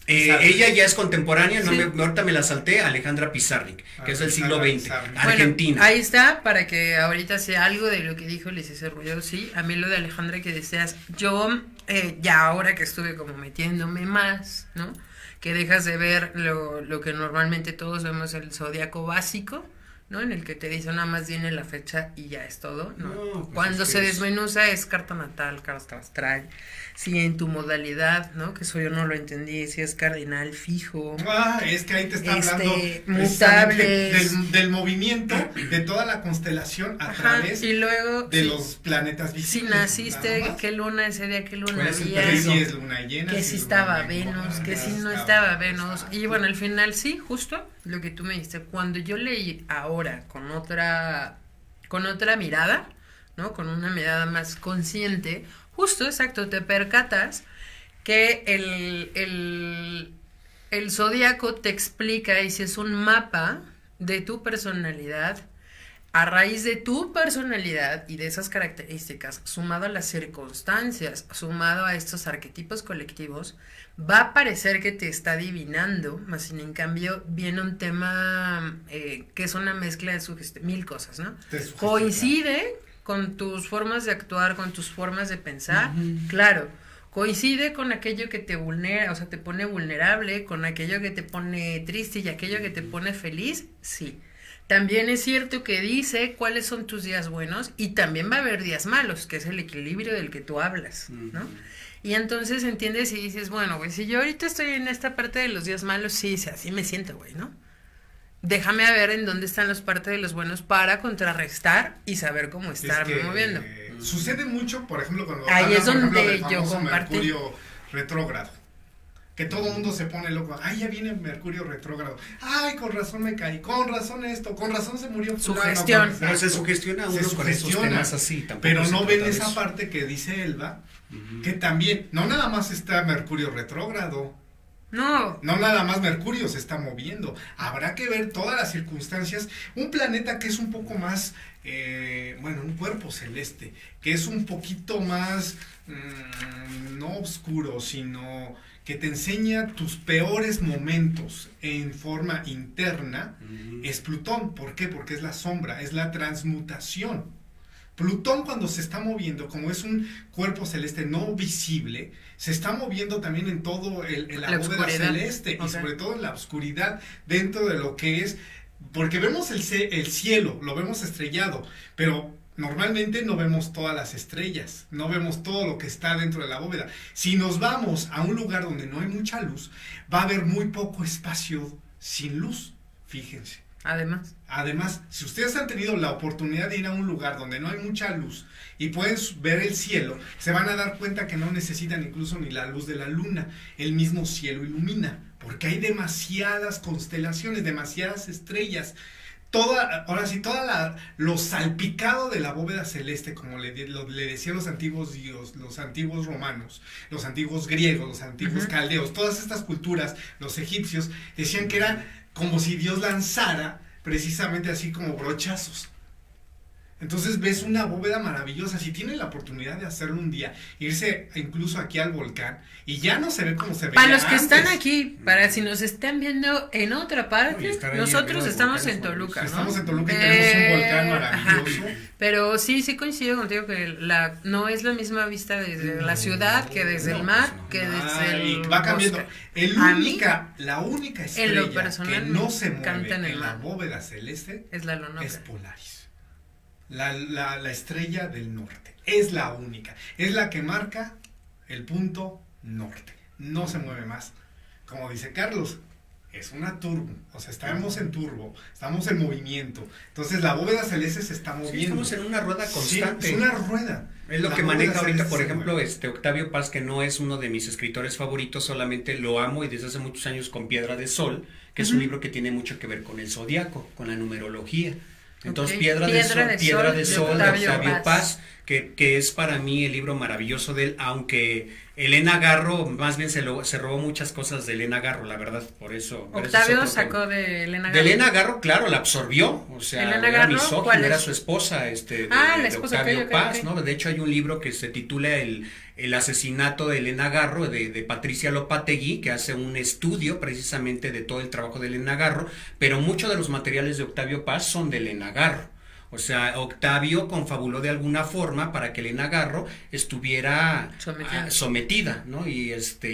Speaker 3: Ella ya es contemporánea, ahorita me la salté, Alejandra Pizarnik, que es del siglo XX, Argentina.
Speaker 1: Bueno, ahí está, para que ahorita sea algo de lo que dijo les hice ruido, sí. A mí lo de Alejandra que deseas, yo ya ahora que estuve como metiéndome más, ¿no? Que dejas de ver lo que normalmente todos vemos, el zodiaco básico, ¿no? En el que te dice nada más viene la fecha y ya es todo, ¿no?
Speaker 3: Pues
Speaker 1: cuando se desmenuza es carta natal, carta astral, si en tu modalidad, ¿no? Que eso yo no lo entendí, si es cardinal fijo.
Speaker 2: Es que ahí te está hablando
Speaker 1: mutables
Speaker 2: del movimiento de toda la constelación a través
Speaker 1: y luego,
Speaker 2: de los planetas visibles.
Speaker 1: Si naciste, qué luna ese día, qué luna había,
Speaker 2: que si es luna llena,
Speaker 1: que si estaba Venus, que si no estaba Venus. Y bueno, al final sí, justo lo que tú me dijiste, cuando yo leí ahora con otra mirada, ¿no? Con una mirada más consciente, justo, exacto, te percatas que el zodiaco te explica y si es un mapa de tu personalidad, a raíz de tu personalidad y de esas características, sumado a las circunstancias, sumado a estos arquetipos colectivos, va a parecer que te está adivinando, más sin en cambio viene un tema que es una mezcla de mil cosas, ¿no? Coincide con tus formas de actuar, con tus formas de pensar, claro, coincide con aquello que te vulnera, o sea, te pone vulnerable, con aquello que te pone triste y aquello que te pone feliz, sí. También es cierto que dice cuáles son tus días buenos y también va a haber días malos, que es el equilibrio del que tú hablas, ¿no? Y entonces entiendes y dices, bueno, güey, si yo ahorita estoy en esta parte de los días malos, sí, así me siento, güey, ¿no? Déjame a ver en dónde están las partes de los buenos para contrarrestar y saber cómo estarme moviendo.
Speaker 2: Sucede mucho, por ejemplo, cuando
Speaker 1: ahí es donde
Speaker 2: por ejemplo,
Speaker 1: yo compartí
Speaker 2: Mercurio retrógrado. Que todo el mundo se pone loco. Ay, ya viene Mercurio retrógrado. Ay, con razón me caí. Con razón esto. Con razón se murió.
Speaker 1: Sugestión.
Speaker 3: Pero se sugestiona uno con esos temas así.
Speaker 2: Pero no ven esa parte que dice Elba, que también, no nada más está Mercurio retrógrado.
Speaker 1: No
Speaker 2: nada más Mercurio se está moviendo. Habrá que ver todas las circunstancias. Un planeta que es un poco más, un cuerpo celeste, que es un poquito más, no oscuro, sino que te enseña tus peores momentos en forma interna, es Plutón. ¿Por qué? Porque es la sombra, es la transmutación. Plutón cuando se está moviendo, como es un cuerpo celeste no visible, se está moviendo también en todo la bóveda celeste, y sobre todo en la oscuridad, dentro de lo que es, porque vemos el cielo, lo vemos estrellado, pero normalmente no vemos todas las estrellas, no vemos todo lo que está dentro de la bóveda. Si nos vamos a un lugar donde no hay mucha luz, va a haber muy poco espacio sin luz, fíjense. Además, si ustedes han tenido la oportunidad de ir a un lugar donde no hay mucha luz y pueden ver el cielo, se van a dar cuenta que no necesitan incluso ni la luz de la luna, el mismo cielo ilumina, porque hay demasiadas constelaciones, demasiadas estrellas. ahora sí, lo salpicado de la bóveda celeste, como le decían los antiguos dios, los antiguos romanos, los antiguos griegos, los antiguos caldeos, todas estas culturas, los egipcios, decían que era como si Dios lanzara precisamente así como brochazos. Entonces ves una bóveda maravillosa. Si tienen la oportunidad de hacerlo un día, irse incluso aquí al volcán, y ya no se ve como se veía
Speaker 1: para los que
Speaker 2: antes.
Speaker 1: están aquí, para si nos están viendo en otra parte, nosotros estamos en Toluca, ¿no?
Speaker 2: Estamos en Toluca y tenemos un volcán maravilloso.
Speaker 1: Pero sí coincido contigo que no es la misma vista desde la ciudad que desde el mar, que desde el
Speaker 2: y va cambiando. La única estrella
Speaker 1: en lo personal,
Speaker 2: que no se mueve
Speaker 1: en
Speaker 2: en la bóveda celeste
Speaker 1: es la luna.
Speaker 2: Es Polaris. La estrella del norte. Es la única. Es la que marca el punto norte. No se mueve más. Como dice Carlos, es una turbo. O sea, estamos en turbo. Estamos en movimiento. Entonces la bóveda celeste se está moviendo.
Speaker 3: Sí, estamos en una rueda constante.
Speaker 2: Sí, es una rueda.
Speaker 3: Es lo que maneja ahorita, por ejemplo, Octavio Paz, que no es uno de mis escritores favoritos, solamente lo amo y desde hace muchos años con Piedra de Sol, que es un libro que tiene mucho que ver con el zodiaco, con la numerología. Entonces, Piedra de Sol de Octavio Paz, que es para mí el libro maravilloso de él, aunque Elena Garro, más bien se robó muchas cosas de Elena Garro, la verdad, por eso.
Speaker 1: Octavio sacó de Elena Garro.
Speaker 3: De Elena Garro, claro, la absorbió, o sea,
Speaker 1: Elena
Speaker 3: era
Speaker 1: Garro,
Speaker 3: misógina, era su esposa,
Speaker 1: la esposa,
Speaker 3: Octavio Paz, ¿no? De hecho hay un libro que se titula El asesinato de Elena Garro, de Patricia Lopategui, que hace un estudio precisamente de todo el trabajo de Elena Garro, pero muchos de los materiales de Octavio Paz son de Elena Garro. O sea, Octavio confabuló de alguna forma para que Elena Garro estuviera sometida, ¿no? Y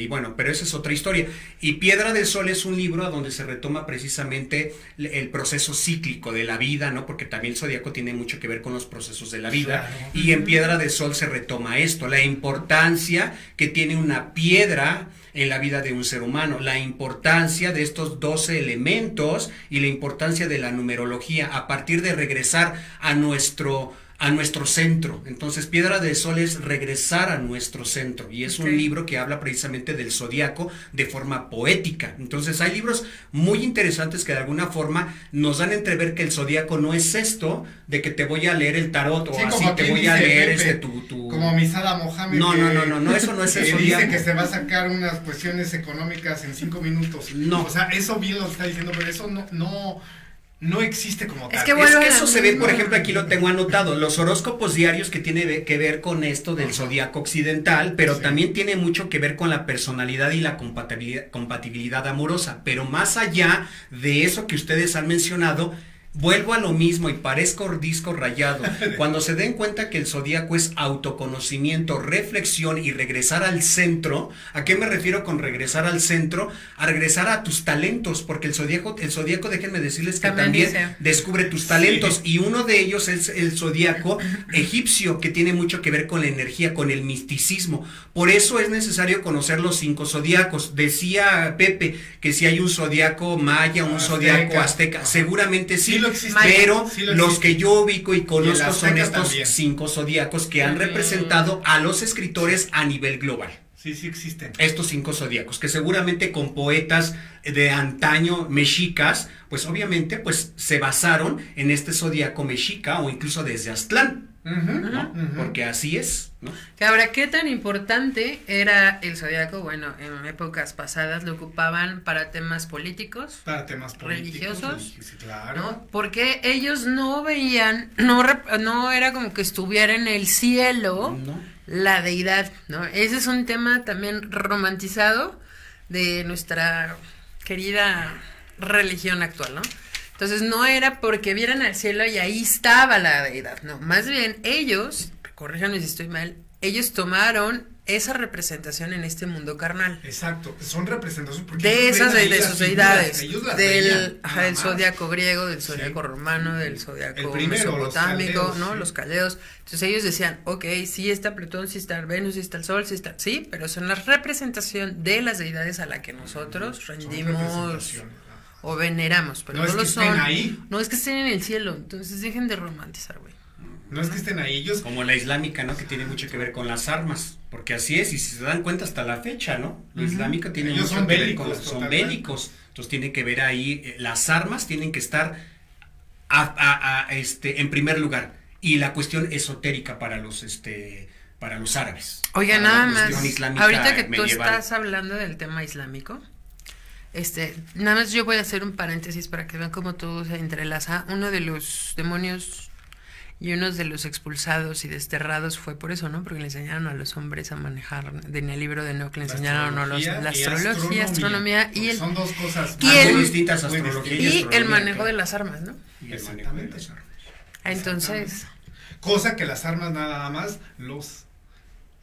Speaker 3: bueno, pero esa es otra historia. Y Piedra del Sol es un libro donde se retoma precisamente el proceso cíclico de la vida, ¿no? Porque también el zodiaco tiene mucho que ver con los procesos de la vida. Claro. Y en Piedra del Sol se retoma esto, la importancia que tiene una piedra en la vida de un ser humano, la importancia de estos 12 elementos y la importancia de la numerología a partir de regresar a nuestro centro. Entonces, Piedra del Sol es regresar a nuestro centro, y es un libro que habla precisamente del zodiaco de forma poética. Entonces, hay libros muy interesantes que de alguna forma nos dan a entrever que el zodiaco no es esto de que te voy a leer el tarot o así te voy a leer
Speaker 2: Pepe, como Misada Mohamed.
Speaker 3: No, eso no es el zodiaco.
Speaker 2: Dice que se va a sacar unas cuestiones económicas en 5 minutos.
Speaker 3: No.
Speaker 2: O sea, eso bien lo está diciendo, pero eso no existe como tal.
Speaker 3: Es que eso se ve, por ejemplo, aquí lo tengo anotado, los horóscopos diarios, que tiene que ver con esto del zodiaco occidental, pero también tiene mucho que ver con la personalidad y la compatibilidad amorosa. Pero más allá de eso que ustedes han mencionado, vuelvo a lo mismo y parezco disco rayado. Cuando se den cuenta que el zodíaco es autoconocimiento, reflexión y regresar al centro, ¿a qué me refiero con regresar al centro? A regresar a tus talentos, porque el zodíaco, déjenme decirles que también descubre tus talentos, y uno de ellos es el zodíaco egipcio, que tiene mucho que ver con la energía, con el misticismo. Por eso es necesario conocer los 5 zodíacos. Decía Pepe que si hay un zodíaco maya, un zodíaco azteca, seguramente sí. Pero los que yo ubico y conozco son estos 5 zodíacos que han representado a los escritores a nivel global.
Speaker 2: Sí existen.
Speaker 3: Estos 5 zodíacos, que seguramente con poetas de antaño mexicas, pues obviamente pues se basaron en este zodíaco mexica, o incluso desde Aztlán, ¿no? Porque así es, ¿no?
Speaker 1: Ahora, ¿qué tan importante era el zodiaco? Bueno, en épocas pasadas lo ocupaban para temas políticos, religiosos,
Speaker 2: sí, claro.
Speaker 1: ¿no? Porque ellos no veían, no era como que estuviera en el cielo la deidad, ¿no? Ese es un tema también romantizado de nuestra querida religión actual, ¿no? Entonces no era porque vieran al cielo y ahí estaba la deidad, no, más bien ellos, corríjanme si estoy mal, ellos tomaron esa representación en este mundo carnal.
Speaker 2: Exacto, son representaciones porque
Speaker 1: de sus deidades, del
Speaker 2: zodiaco
Speaker 1: griego, del zodiaco romano, del zodiaco mesopotámico, ¿no? Los caldeos. Entonces ellos decían, sí está Plutón, sí está Venus, sí está el Sol, sí, pero son la representación de las deidades a la que nosotros rendimos o veneramos, pero no lo son. Ahí. No es que estén en el cielo, entonces dejen de romantizar, güey.
Speaker 2: No es que estén ahí ellos.
Speaker 3: Como la islámica, ¿no? Que tiene mucho que ver con las armas, porque así es, y si se dan cuenta hasta la fecha, ¿no? La islámica tiene mucho que ver con, son bélicos, entonces tiene que ver ahí, las armas tienen que estar en primer lugar, y la cuestión esotérica para los árabes.
Speaker 1: Oiga,
Speaker 3: para
Speaker 1: nada
Speaker 3: la
Speaker 1: más,
Speaker 3: cuestión islámica
Speaker 1: ahorita que tú
Speaker 3: medieval.
Speaker 1: estás hablando del tema islámico, nada más yo voy a hacer un paréntesis para que vean cómo todo se entrelaza. Uno de los demonios y uno de los expulsados y desterrados fue por eso, ¿no? Porque le enseñaron a los hombres a manejar, en el libro de Enoch le enseñaron a los la astrología, astronomía y el,
Speaker 2: son dos cosas
Speaker 1: y el,
Speaker 3: distintas, astrología
Speaker 1: y
Speaker 3: astronomía,
Speaker 1: el manejo
Speaker 3: claro.
Speaker 1: de las armas, ¿no?
Speaker 3: Y el manejo de las armas.
Speaker 1: Entonces,
Speaker 2: cosa que las armas nada más los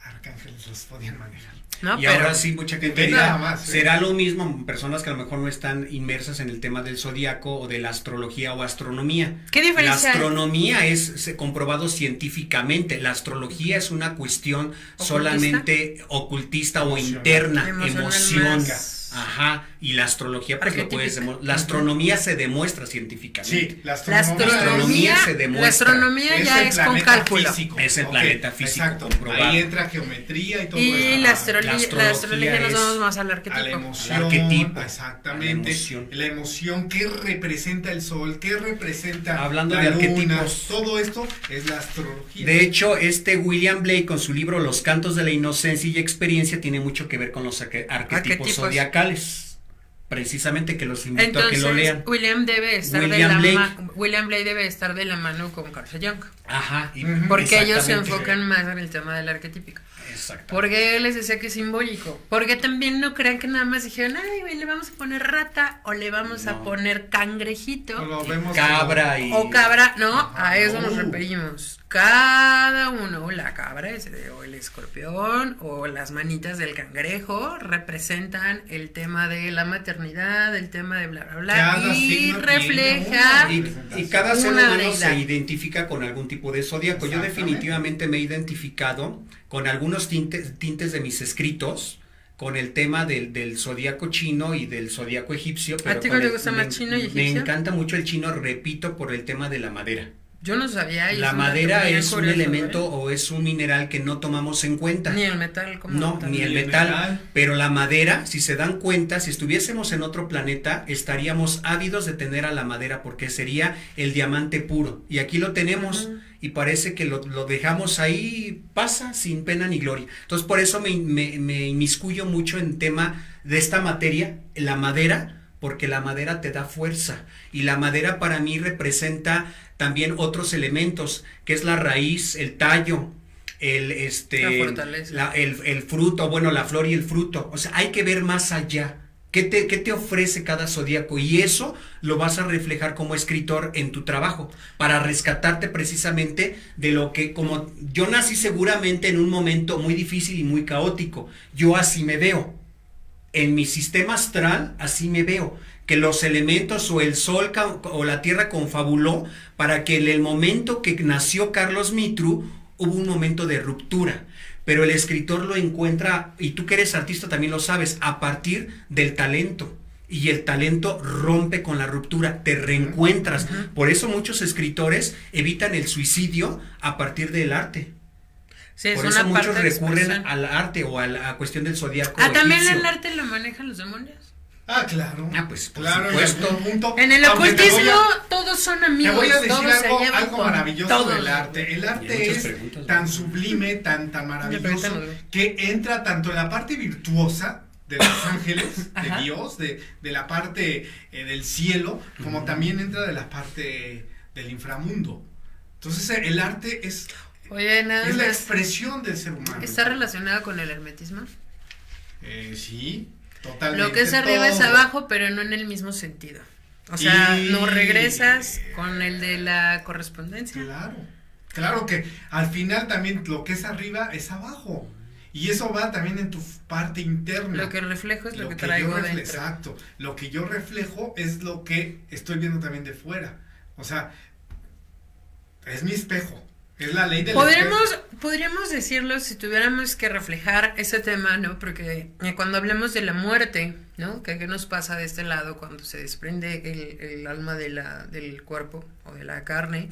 Speaker 2: arcángeles los podían manejar.
Speaker 1: ¿no?
Speaker 3: Y
Speaker 1: Pero,
Speaker 3: ahora sí, mucha gente
Speaker 2: nada
Speaker 3: dirá,
Speaker 2: más,
Speaker 3: será lo mismo, personas que a lo mejor no están inmersas en el tema del zodiaco o de la astrología o astronomía.
Speaker 1: ¿qué diferencia
Speaker 3: La
Speaker 1: hay?
Speaker 3: astronomía es comprobado científicamente, la astrología es una cuestión solamente ocultista o interna,
Speaker 1: Emocional
Speaker 3: emoción.
Speaker 1: más.
Speaker 3: Ajá, y la astrología pues lo puedes
Speaker 1: Arquetípica.
Speaker 3: la astronomía se demuestra científicamente.
Speaker 2: Sí, la
Speaker 1: La astronomía
Speaker 3: se demuestra.
Speaker 1: la astronomía ya
Speaker 2: el
Speaker 1: es con
Speaker 2: planeta
Speaker 1: cálculo.
Speaker 2: físico.
Speaker 3: Es el
Speaker 2: Ok,
Speaker 3: planeta físico
Speaker 2: exacto.
Speaker 3: comprobado.
Speaker 2: Ahí entra geometría y todo
Speaker 1: Y
Speaker 2: eso.
Speaker 1: la
Speaker 3: astrología
Speaker 1: astrología nos
Speaker 3: es
Speaker 1: vamos más al
Speaker 2: A la
Speaker 1: arquetipo.
Speaker 2: emoción,
Speaker 3: Al arquetipo,
Speaker 2: exactamente,
Speaker 3: a la emoción.
Speaker 2: la emoción, qué representa el sol, qué representa
Speaker 3: Hablando
Speaker 2: la
Speaker 3: de
Speaker 2: luna,
Speaker 3: arquetipos.
Speaker 2: todo esto es la astrología.
Speaker 3: De hecho, William Blake con su libro Los Cantos de la Inocencia y Experiencia tiene mucho que ver con los arquetipos zodiacales. Precisamente que los invito a que lo lean.
Speaker 1: William debe estar William Blake debe estar de la mano con Carl Jung.
Speaker 3: Ajá.
Speaker 1: Porque ellos se
Speaker 3: exactamente.
Speaker 1: enfocan más en el tema del arquetípico.
Speaker 3: Exacto.
Speaker 1: Porque él les decía que es simbólico. Porque también no crean que nada más dijeron, ay, güey, le vamos a poner rata o le vamos a poner cangrejito.
Speaker 2: Lo vemos
Speaker 3: Cabra
Speaker 2: como-
Speaker 3: y...
Speaker 1: O cabra, no,
Speaker 2: Ajá,
Speaker 1: a eso
Speaker 2: no.
Speaker 1: nos referimos. Cada uno, la cabra o el escorpión o las manitas del cangrejo representan el tema de la maternidad, el tema de bla bla bla
Speaker 2: Cada
Speaker 1: y
Speaker 2: signo
Speaker 1: refleja
Speaker 2: tiene
Speaker 3: Y cada ser
Speaker 1: una
Speaker 3: humano
Speaker 1: deidad.
Speaker 3: se identifica con algún tipo de zodiaco. Yo
Speaker 2: Exactamente.
Speaker 3: definitivamente me he identificado con algunos tintes de mis escritos con el tema del zodiaco chino y del zodiaco egipcio. Pero
Speaker 1: ti
Speaker 3: con
Speaker 1: cuál te
Speaker 3: el-
Speaker 1: gusta más, chino y
Speaker 3: Me
Speaker 1: egipcio?
Speaker 3: encanta mucho el chino, repito, por el tema de la madera.
Speaker 1: Yo no sabía. y
Speaker 3: La
Speaker 1: es un dato
Speaker 3: madera
Speaker 1: bien
Speaker 3: es un
Speaker 1: curioso,
Speaker 3: elemento o es un mineral que no tomamos en cuenta.
Speaker 1: Ni el metal como
Speaker 3: No,
Speaker 1: tal.
Speaker 3: ni el metal, pero la madera, si se dan cuenta, si estuviésemos en otro planeta, estaríamos ávidos de tener a la madera porque sería el diamante puro. Y aquí lo tenemos y parece que lo dejamos ahí, pasa sin pena ni gloria. Entonces, por eso me inmiscuyo mucho en tema de esta materia, la madera, porque la madera te da fuerza. Y la madera para mí representa también otros elementos, que es la raíz, el tallo,
Speaker 1: La fortaleza.
Speaker 3: el fruto, bueno, la flor y el fruto. O sea, hay que ver más allá. ¿Qué te ofrece cada zodíaco? Y eso lo vas a reflejar como escritor en tu trabajo, para rescatarte precisamente de lo que, como yo nací seguramente en un momento muy difícil y muy caótico, yo así me veo. En mi sistema astral, así me veo, que los elementos o el sol o la tierra confabuló para que en el momento que nació Carlos Mitru, hubo un momento de ruptura. Pero el escritor lo encuentra, y tú que eres artista también lo sabes, a partir del talento. Y el talento rompe con la ruptura, te reencuentras. Por eso muchos escritores evitan el suicidio a partir del arte.
Speaker 1: Sí, es
Speaker 3: Por
Speaker 1: una
Speaker 3: eso muchos
Speaker 1: parte de
Speaker 3: recurren
Speaker 1: expresión.
Speaker 3: al arte o a la cuestión del zodiaco.
Speaker 1: También
Speaker 3: egipcio.
Speaker 1: el arte lo manejan los demonios.
Speaker 2: Ah, claro.
Speaker 3: Ah, pues, por
Speaker 2: claro,
Speaker 3: supuesto.
Speaker 2: en algún punto,
Speaker 1: En el
Speaker 2: aunque te
Speaker 1: ocultismo
Speaker 2: voy a-
Speaker 1: todos son
Speaker 2: Te
Speaker 1: amigos.
Speaker 2: voy a decir
Speaker 1: todos se
Speaker 2: algo,
Speaker 1: llevan
Speaker 2: algo
Speaker 1: con
Speaker 2: maravilloso
Speaker 1: todos.
Speaker 2: del arte. El
Speaker 3: Y hay
Speaker 2: arte
Speaker 3: muchas
Speaker 2: es
Speaker 3: preguntas,
Speaker 2: tan
Speaker 3: ¿no?
Speaker 2: sublime, tan
Speaker 1: Ya,
Speaker 2: maravilloso,
Speaker 1: pero ahorita
Speaker 2: que entra tanto en la parte virtuosa de los ángeles,
Speaker 1: Ajá.
Speaker 2: de Dios, de la parte del cielo, como también entra de la parte del inframundo. Entonces el arte es
Speaker 1: Oye, nada
Speaker 2: la
Speaker 1: más.
Speaker 2: expresión del ser humano.
Speaker 1: ¿Está relacionado con el hermetismo?
Speaker 2: Sí, totalmente.
Speaker 1: Lo que es arriba es
Speaker 2: todo.
Speaker 1: abajo, pero no en el mismo sentido. O sea,
Speaker 2: Y-
Speaker 1: no regresas con el de la correspondencia.
Speaker 2: Claro, claro que al final también lo que es arriba es abajo. Y eso va también en tu parte interna.
Speaker 1: Lo que reflejo es lo que
Speaker 2: yo
Speaker 1: traigo dentro.
Speaker 2: Exacto. Lo que yo reflejo es lo que estoy viendo también de fuera. O sea, es mi espejo. Es la ley del espejo.
Speaker 1: Podríamos decirlo si tuviéramos que reflejar ese tema, ¿no? Porque cuando hablamos de la muerte, ¿no? ¿Qué nos pasa de este lado cuando se desprende el alma del cuerpo o de la carne?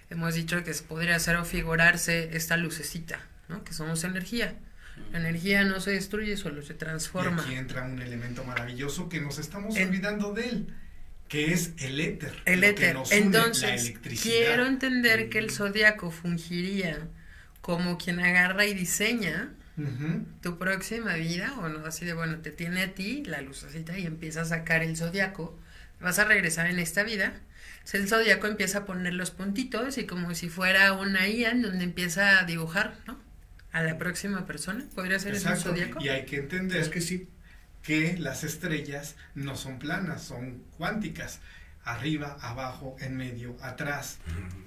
Speaker 1: Hemos dicho que podría ser o figurarse esta lucecita, ¿no? Que somos energía. La energía no se destruye, solo se transforma.
Speaker 2: Y aquí entra un elemento maravilloso que nos estamos
Speaker 1: En-
Speaker 2: olvidando de él. que es el éter.
Speaker 1: El
Speaker 2: lo que
Speaker 1: éter.
Speaker 2: nos une,
Speaker 1: Entonces,
Speaker 2: la electricidad.
Speaker 1: quiero entender que el zodiaco fungiría como quien agarra y diseña tu próxima vida, o no, así de bueno, te tiene a ti la lucecita y empieza a sacar el zodiaco, vas a regresar en esta vida, el zodiaco empieza a poner los puntitos y como si fuera una IA en donde empieza a dibujar, ¿no? A la próxima persona, podría ser ese zodiaco.
Speaker 2: Y hay que entender que sí, que las estrellas no son planas, son cuánticas. Arriba, abajo, en medio, atrás.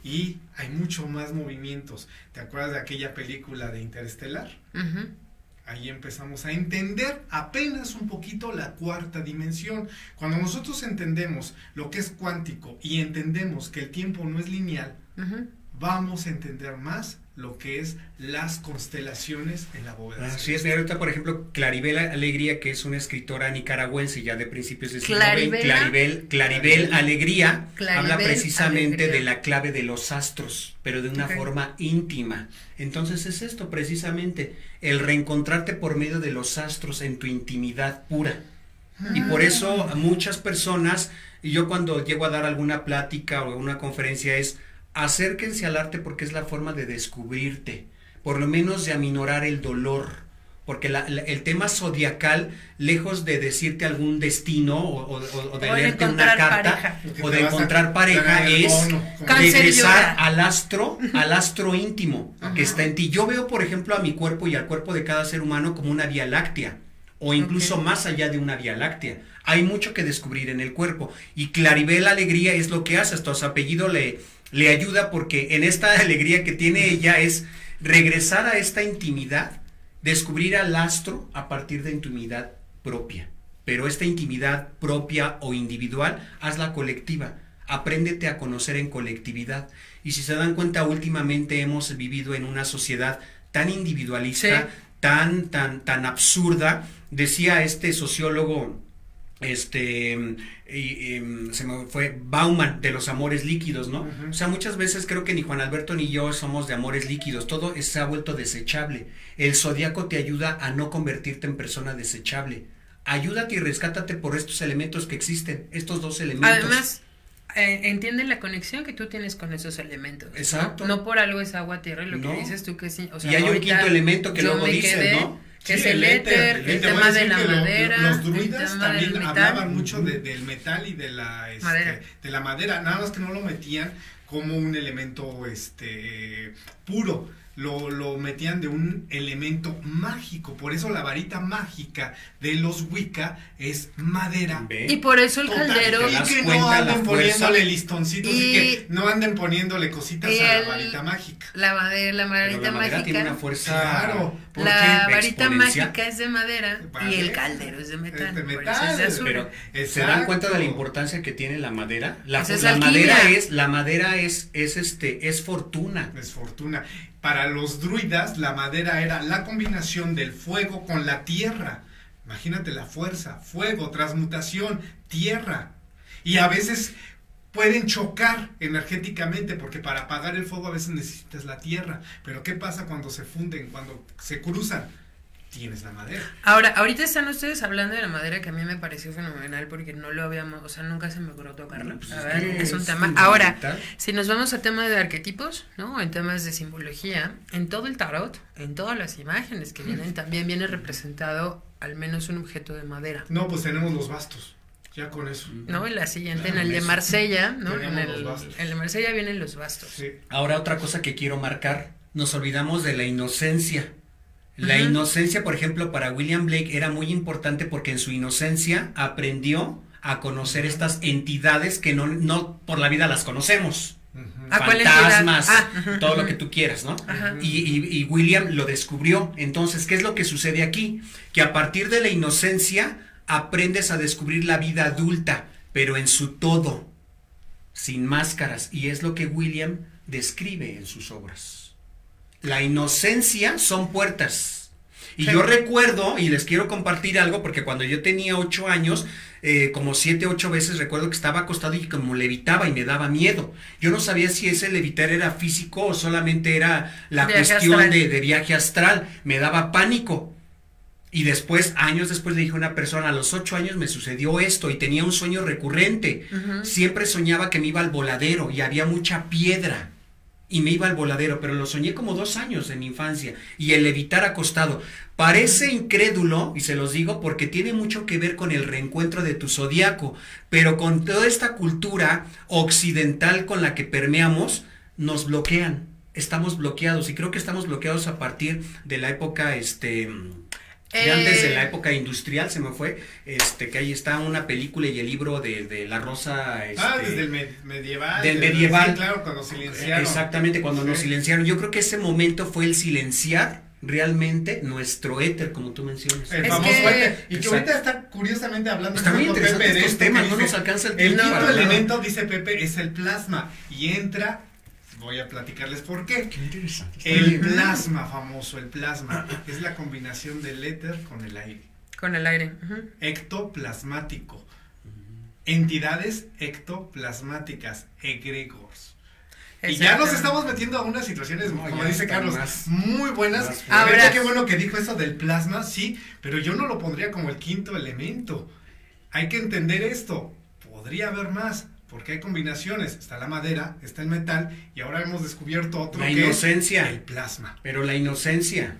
Speaker 2: Y hay mucho más movimientos. ¿Te acuerdas de aquella película de Interestelar? Ahí empezamos a entender apenas un poquito la cuarta dimensión. Cuando nosotros entendemos lo que es cuántico y entendemos que el tiempo no es lineal, vamos a entender más lo que es las constelaciones en la bóveda.
Speaker 3: Así es, ahorita por ejemplo Claribel Alegría, que es una escritora nicaragüense ya de principios del siglo XX, Claribel Alegría habla precisamente de la clave de los astros, pero de una forma íntima. Entonces es esto precisamente, el reencontrarte por medio de los astros en tu intimidad pura. Y por eso muchas personas, y yo cuando llego a dar alguna plática o una conferencia es: acérquense al arte porque es la forma de descubrirte, por lo menos de aminorar el dolor, porque el tema zodiacal, lejos de decirte algún destino o de leerte una carta o de encontrar pareja, es regresar al astro íntimo que está en ti. Yo veo, por ejemplo, a mi cuerpo y al cuerpo de cada ser humano como una vía láctea, o incluso más allá de una vía láctea. Hay mucho que descubrir en el cuerpo, y Claribel Alegría es lo que hace, hasta su apellido le ayuda, porque en esta alegría que tiene ella es regresar a esta intimidad, descubrir al astro a partir de intimidad propia, pero esta intimidad propia o individual, hazla colectiva, apréndete a conocer en colectividad. Y si se dan cuenta, últimamente hemos vivido en una sociedad tan individualista, tan absurda. Decía este sociólogo, se me fue Bauman, de los amores líquidos, ¿no? O sea, muchas veces creo que ni Juan Alberto ni yo somos de amores líquidos, todo se ha vuelto desechable. El zodiaco te ayuda a no convertirte en persona desechable. Ayúdate y rescátate por estos elementos que existen, estos dos elementos.
Speaker 1: Además, entiende la conexión que tú tienes con esos elementos.
Speaker 3: Exacto.
Speaker 1: No por algo es agua, tierra, lo que dices tú que sí. O sea,
Speaker 3: y hay un quinto elemento que luego dicen, ¿no?
Speaker 1: Que es el éter, el tema de la madera.
Speaker 2: Los druidas también hablaban mucho del metal y de la madera, nada más que no lo metían como un elemento puro, lo metían de un elemento mágico. Por eso la varita mágica de los Wicca es madera.
Speaker 1: Y por eso el caldero.
Speaker 2: Y que no anden poniéndole listoncitos y que no anden poniéndole cositas a la varita mágica.
Speaker 1: La varita mágica
Speaker 3: tiene una fuerza.
Speaker 2: Claro.
Speaker 1: La varita mágica es de madera y el caldero es de metal.
Speaker 3: Pero ¿se dan cuenta de la importancia que tiene la madera? La madera es fortuna.
Speaker 2: Es fortuna. Para los druidas, la madera era la combinación del fuego con la tierra. Imagínate la fuerza, fuego, transmutación, tierra. Y a veces pueden chocar energéticamente, porque para apagar el fuego a veces necesitas la tierra. Pero ¿qué pasa cuando se funden, cuando se cruzan? Tienes la madera.
Speaker 1: Ahora, ahorita están ustedes hablando de la madera, que a mí me pareció fenomenal porque no lo habíamos, o sea, nunca se me ocurrió tocarla.
Speaker 3: Pues
Speaker 1: a ver, es un tema. Ahora, si nos vamos a temas de arquetipos, ¿no? En temas de simbología, en todo el tarot, en todas las imágenes que vienen, también viene representado al menos un objeto de madera.
Speaker 2: No, pues tenemos los bastos. Ya con eso.
Speaker 1: No, en la siguiente, en el de Marsella, ¿no? En el de Marsella vienen los bastos.
Speaker 3: Sí. Ahora, otra cosa que quiero marcar, nos olvidamos de la inocencia. La inocencia, por ejemplo, para William Blake era muy importante porque en su inocencia aprendió a conocer estas entidades que no por la vida las conocemos. Fantasmas, todo lo que tú quieras, ¿no? Y William lo descubrió. Entonces, ¿qué es lo que sucede aquí? Que a partir de la inocencia aprendes a descubrir la vida adulta, pero en su todo, sin máscaras, y es lo que William describe en sus obras. La inocencia son puertas. Y yo recuerdo, y les quiero compartir algo, porque cuando yo tenía 8 años, como 7, 8 veces recuerdo que estaba acostado y como levitaba y me daba miedo. Yo no sabía si ese levitar era físico o solamente era la cuestión de viaje astral. Me daba pánico. Y después, años después, le dije a una persona, a los 8 años me sucedió esto y tenía un sueño recurrente. Siempre soñaba que me iba al voladero y había mucha piedra y me iba al voladero, pero lo soñé como 2 años en mi infancia, y el levitar acostado. Parece incrédulo, y se los digo, porque tiene mucho que ver con el reencuentro de tu zodiaco, pero con toda esta cultura occidental con la que permeamos, nos bloquean, estamos bloqueados, y creo que estamos bloqueados a partir de la época, de antes de la época industrial, se me fue, que ahí está una película y el libro de La Rosa.
Speaker 2: Desde el medieval.
Speaker 3: Del medieval.
Speaker 2: Sí, claro, cuando silenciaron.
Speaker 3: Exactamente, cuando nos silenciaron. Yo creo que ese momento fue el silenciar realmente nuestro éter, como tú mencionas.
Speaker 2: El famoso éter. Y que ahorita está curiosamente hablando.
Speaker 3: Está muy interesante
Speaker 2: Pepe de
Speaker 3: estos temas, no nos alcanza el tiempo.
Speaker 2: El quinto elemento, dice Pepe, es el plasma. Y entra... Voy a platicarles por qué.
Speaker 3: Qué interesante.
Speaker 2: El plasma famoso, el plasma, es la combinación del éter con el aire.
Speaker 1: Con el aire.
Speaker 2: Ectoplasmático. Entidades ectoplasmáticas, egregores. Y ya nos estamos metiendo a unas situaciones, como dice Carlos, muy buenas. Ahora, qué bueno que dijo eso del plasma, sí, pero yo no lo pondría como el quinto elemento. Hay que entender esto. Podría haber más. Porque hay combinaciones, está la madera, está el metal, y ahora hemos descubierto otro
Speaker 3: que inocencia,
Speaker 2: es el plasma.
Speaker 3: Pero la inocencia.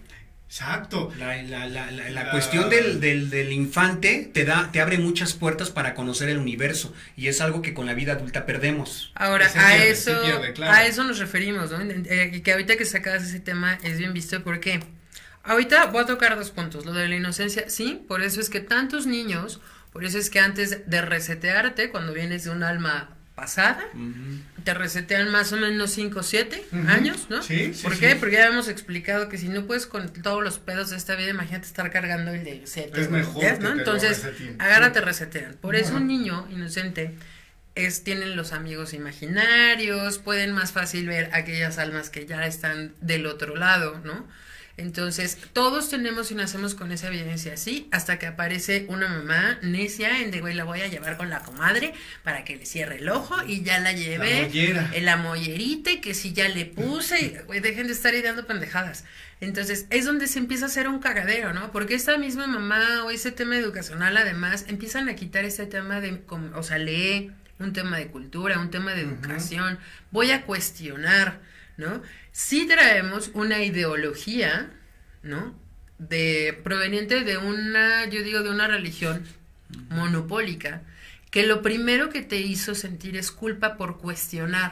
Speaker 2: Exacto.
Speaker 3: La cuestión del infante te abre muchas puertas para conocer el universo, y es algo que con la vida adulta perdemos.
Speaker 1: Ahora, a eso nos referimos, ¿no? Que ahorita que sacabas ese tema es bien visto, porque ahorita voy a tocar 2 puntos, lo de la inocencia, sí, por eso es que tantos niños... Por eso es que antes de resetearte, cuando vienes de un alma pasada, te resetean más o menos 5 o 7 años, ¿no?
Speaker 2: Sí,
Speaker 1: ¿Por qué? Porque ya hemos explicado que si no puedes con todos los pedos de esta vida, imagínate estar cargando el de 7.
Speaker 2: Es mejor,
Speaker 1: ¿no? Entonces, agárrate, resetean. Por eso un niño inocente tienen los amigos imaginarios, pueden más fácil ver aquellas almas que ya están del otro lado, ¿no? Entonces, todos tenemos y nacemos con esa evidencia así, hasta que aparece una mamá necia en de, güey, la voy a llevar con la comadre para que le cierre el ojo y ya la llevé. La mollerita, y que si ya le puse, güey, dejen de estar ideando pendejadas. Entonces, es donde se empieza a hacer un cagadero, ¿no? Porque esta misma mamá o ese tema educacional, además, empiezan a quitar ese tema de, o sea, lee un tema de cultura, un tema de educación, voy a cuestionar, ¿no? Sí traemos una ideología, ¿no? Proveniente de de una religión monopólica, que lo primero que te hizo sentir es culpa por cuestionar.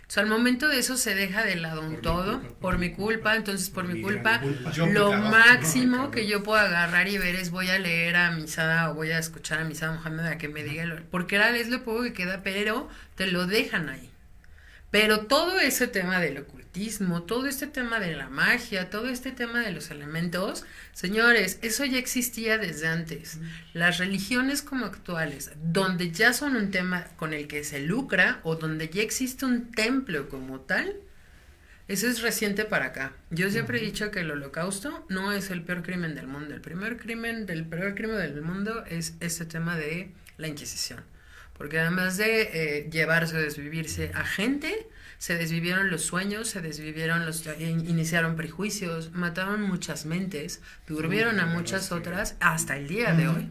Speaker 1: O sea, al momento de eso se deja de lado un todo, por mi culpa, entonces por mi culpa, lo máximo que yo puedo agarrar y ver es voy a leer a Misada o voy a escuchar a Misada Mohamed a que me diga, porque a la vez lo poco que queda, pero te lo dejan ahí. Pero todo ese tema del ocultismo, todo este tema de la magia, todo este tema de los elementos, señores, eso ya existía desde antes. Las religiones como actuales, donde ya son un tema con el que se lucra o donde ya existe un templo como tal, eso es reciente para acá. Yo siempre he dicho que el holocausto no es el peor crimen del mundo. El peor crimen del mundo es este tema de la Inquisición. Porque además de llevarse o desvivirse a gente, se desvivieron los sueños, iniciaron prejuicios, mataron muchas mentes, durmieron a muchas otras hasta el día de hoy,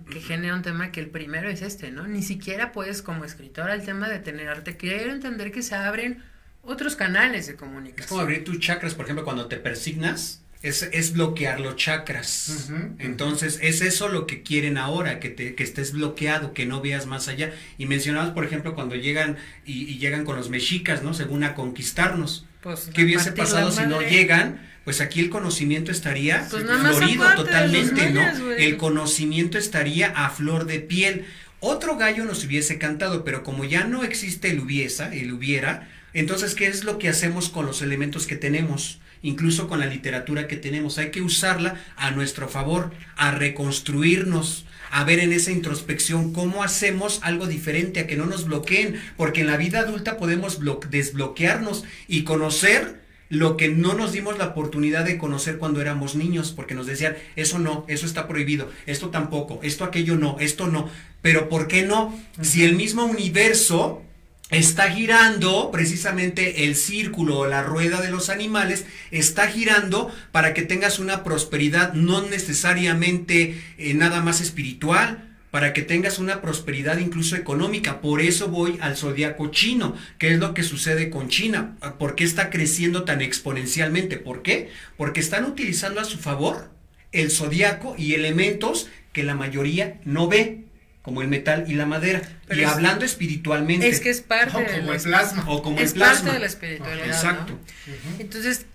Speaker 1: que genera un tema que el primero es ¿no? Ni siquiera puedes como escritora el tema de tenerte, quiero entender que se abren otros canales de comunicación.
Speaker 3: Es como abrir tus chakras, por ejemplo, cuando te persignas. Es bloquear los chakras. Entonces, es eso lo que quieren ahora, que estés bloqueado, que no veas más allá. Y mencionabas, por ejemplo, cuando llegan y llegan con los mexicas, ¿no? Según a conquistarnos. Pues, ¿qué hubiese pasado si no llegan? Pues aquí el conocimiento estaría florido totalmente, ¿no? El conocimiento estaría a flor de piel. Otro gallo nos hubiese cantado, pero como ya no existe el hubiera, entonces, ¿qué es lo que hacemos con los elementos que tenemos? Incluso con la literatura que tenemos, hay que usarla a nuestro favor, a reconstruirnos, a ver en esa introspección cómo hacemos algo diferente, a que no nos bloqueen, porque en la vida adulta podemos desbloquearnos y conocer lo que no nos dimos la oportunidad de conocer cuando éramos niños, porque nos decían, eso no, eso está prohibido, esto tampoco, esto aquello no, esto no, pero ¿por qué no? Si el mismo universo está girando precisamente el círculo o la rueda de los animales, está girando para que tengas una prosperidad no necesariamente nada más espiritual, para que tengas una prosperidad incluso económica. Por eso voy al zodiaco chino. ¿Qué es lo que sucede con China? ¿Por qué está creciendo tan exponencialmente? ¿Por qué? Porque están utilizando a su favor el zodiaco y elementos que la mayoría no ve, como el metal y la madera. Pero y hablando espiritualmente.
Speaker 1: Es que es parte
Speaker 2: como el plasma.
Speaker 3: O como
Speaker 1: es
Speaker 3: el plasma.
Speaker 1: parte de la espiritualidad.
Speaker 3: Exacto.
Speaker 1: ¿no? Entonces,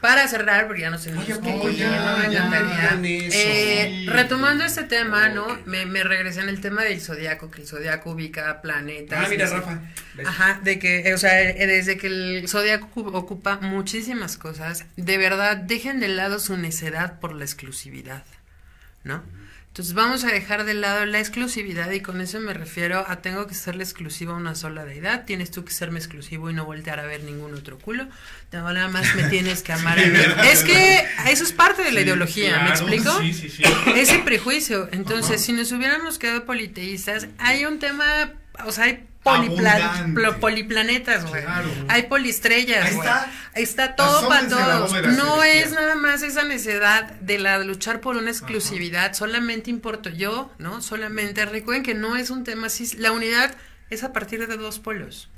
Speaker 1: para cerrar, porque ya no sé. Retomando este tema, ¿no? Me regresé en el tema del zodiaco, que el zodiaco ubica planetas.
Speaker 3: Mira, Rafa.
Speaker 1: Ajá, de que, o sea, desde que el zodiaco ocupa muchísimas cosas, de verdad, dejen de lado su necedad por la exclusividad, ¿no? Entonces vamos a dejar de lado la exclusividad, y con eso me refiero a tengo que serle exclusivo a una sola deidad, tienes tú que serme exclusivo y no voltear a ver ningún otro culo, nada más me tienes que amar a mí. Es que eso es parte de la ideología, claro, ¿me explico?
Speaker 2: Sí.
Speaker 1: Ese prejuicio. Entonces, si nos hubiéramos quedado politeístas, hay un tema, o sea, hay poliplanetas, güey. Claro. Hay poliestrellas, güey. Está todo para todos. No es nada más esa necesidad de luchar por una exclusividad. Solamente importo yo, ¿no? Solamente recuerden que no es un tema así. La unidad es a partir de dos polos.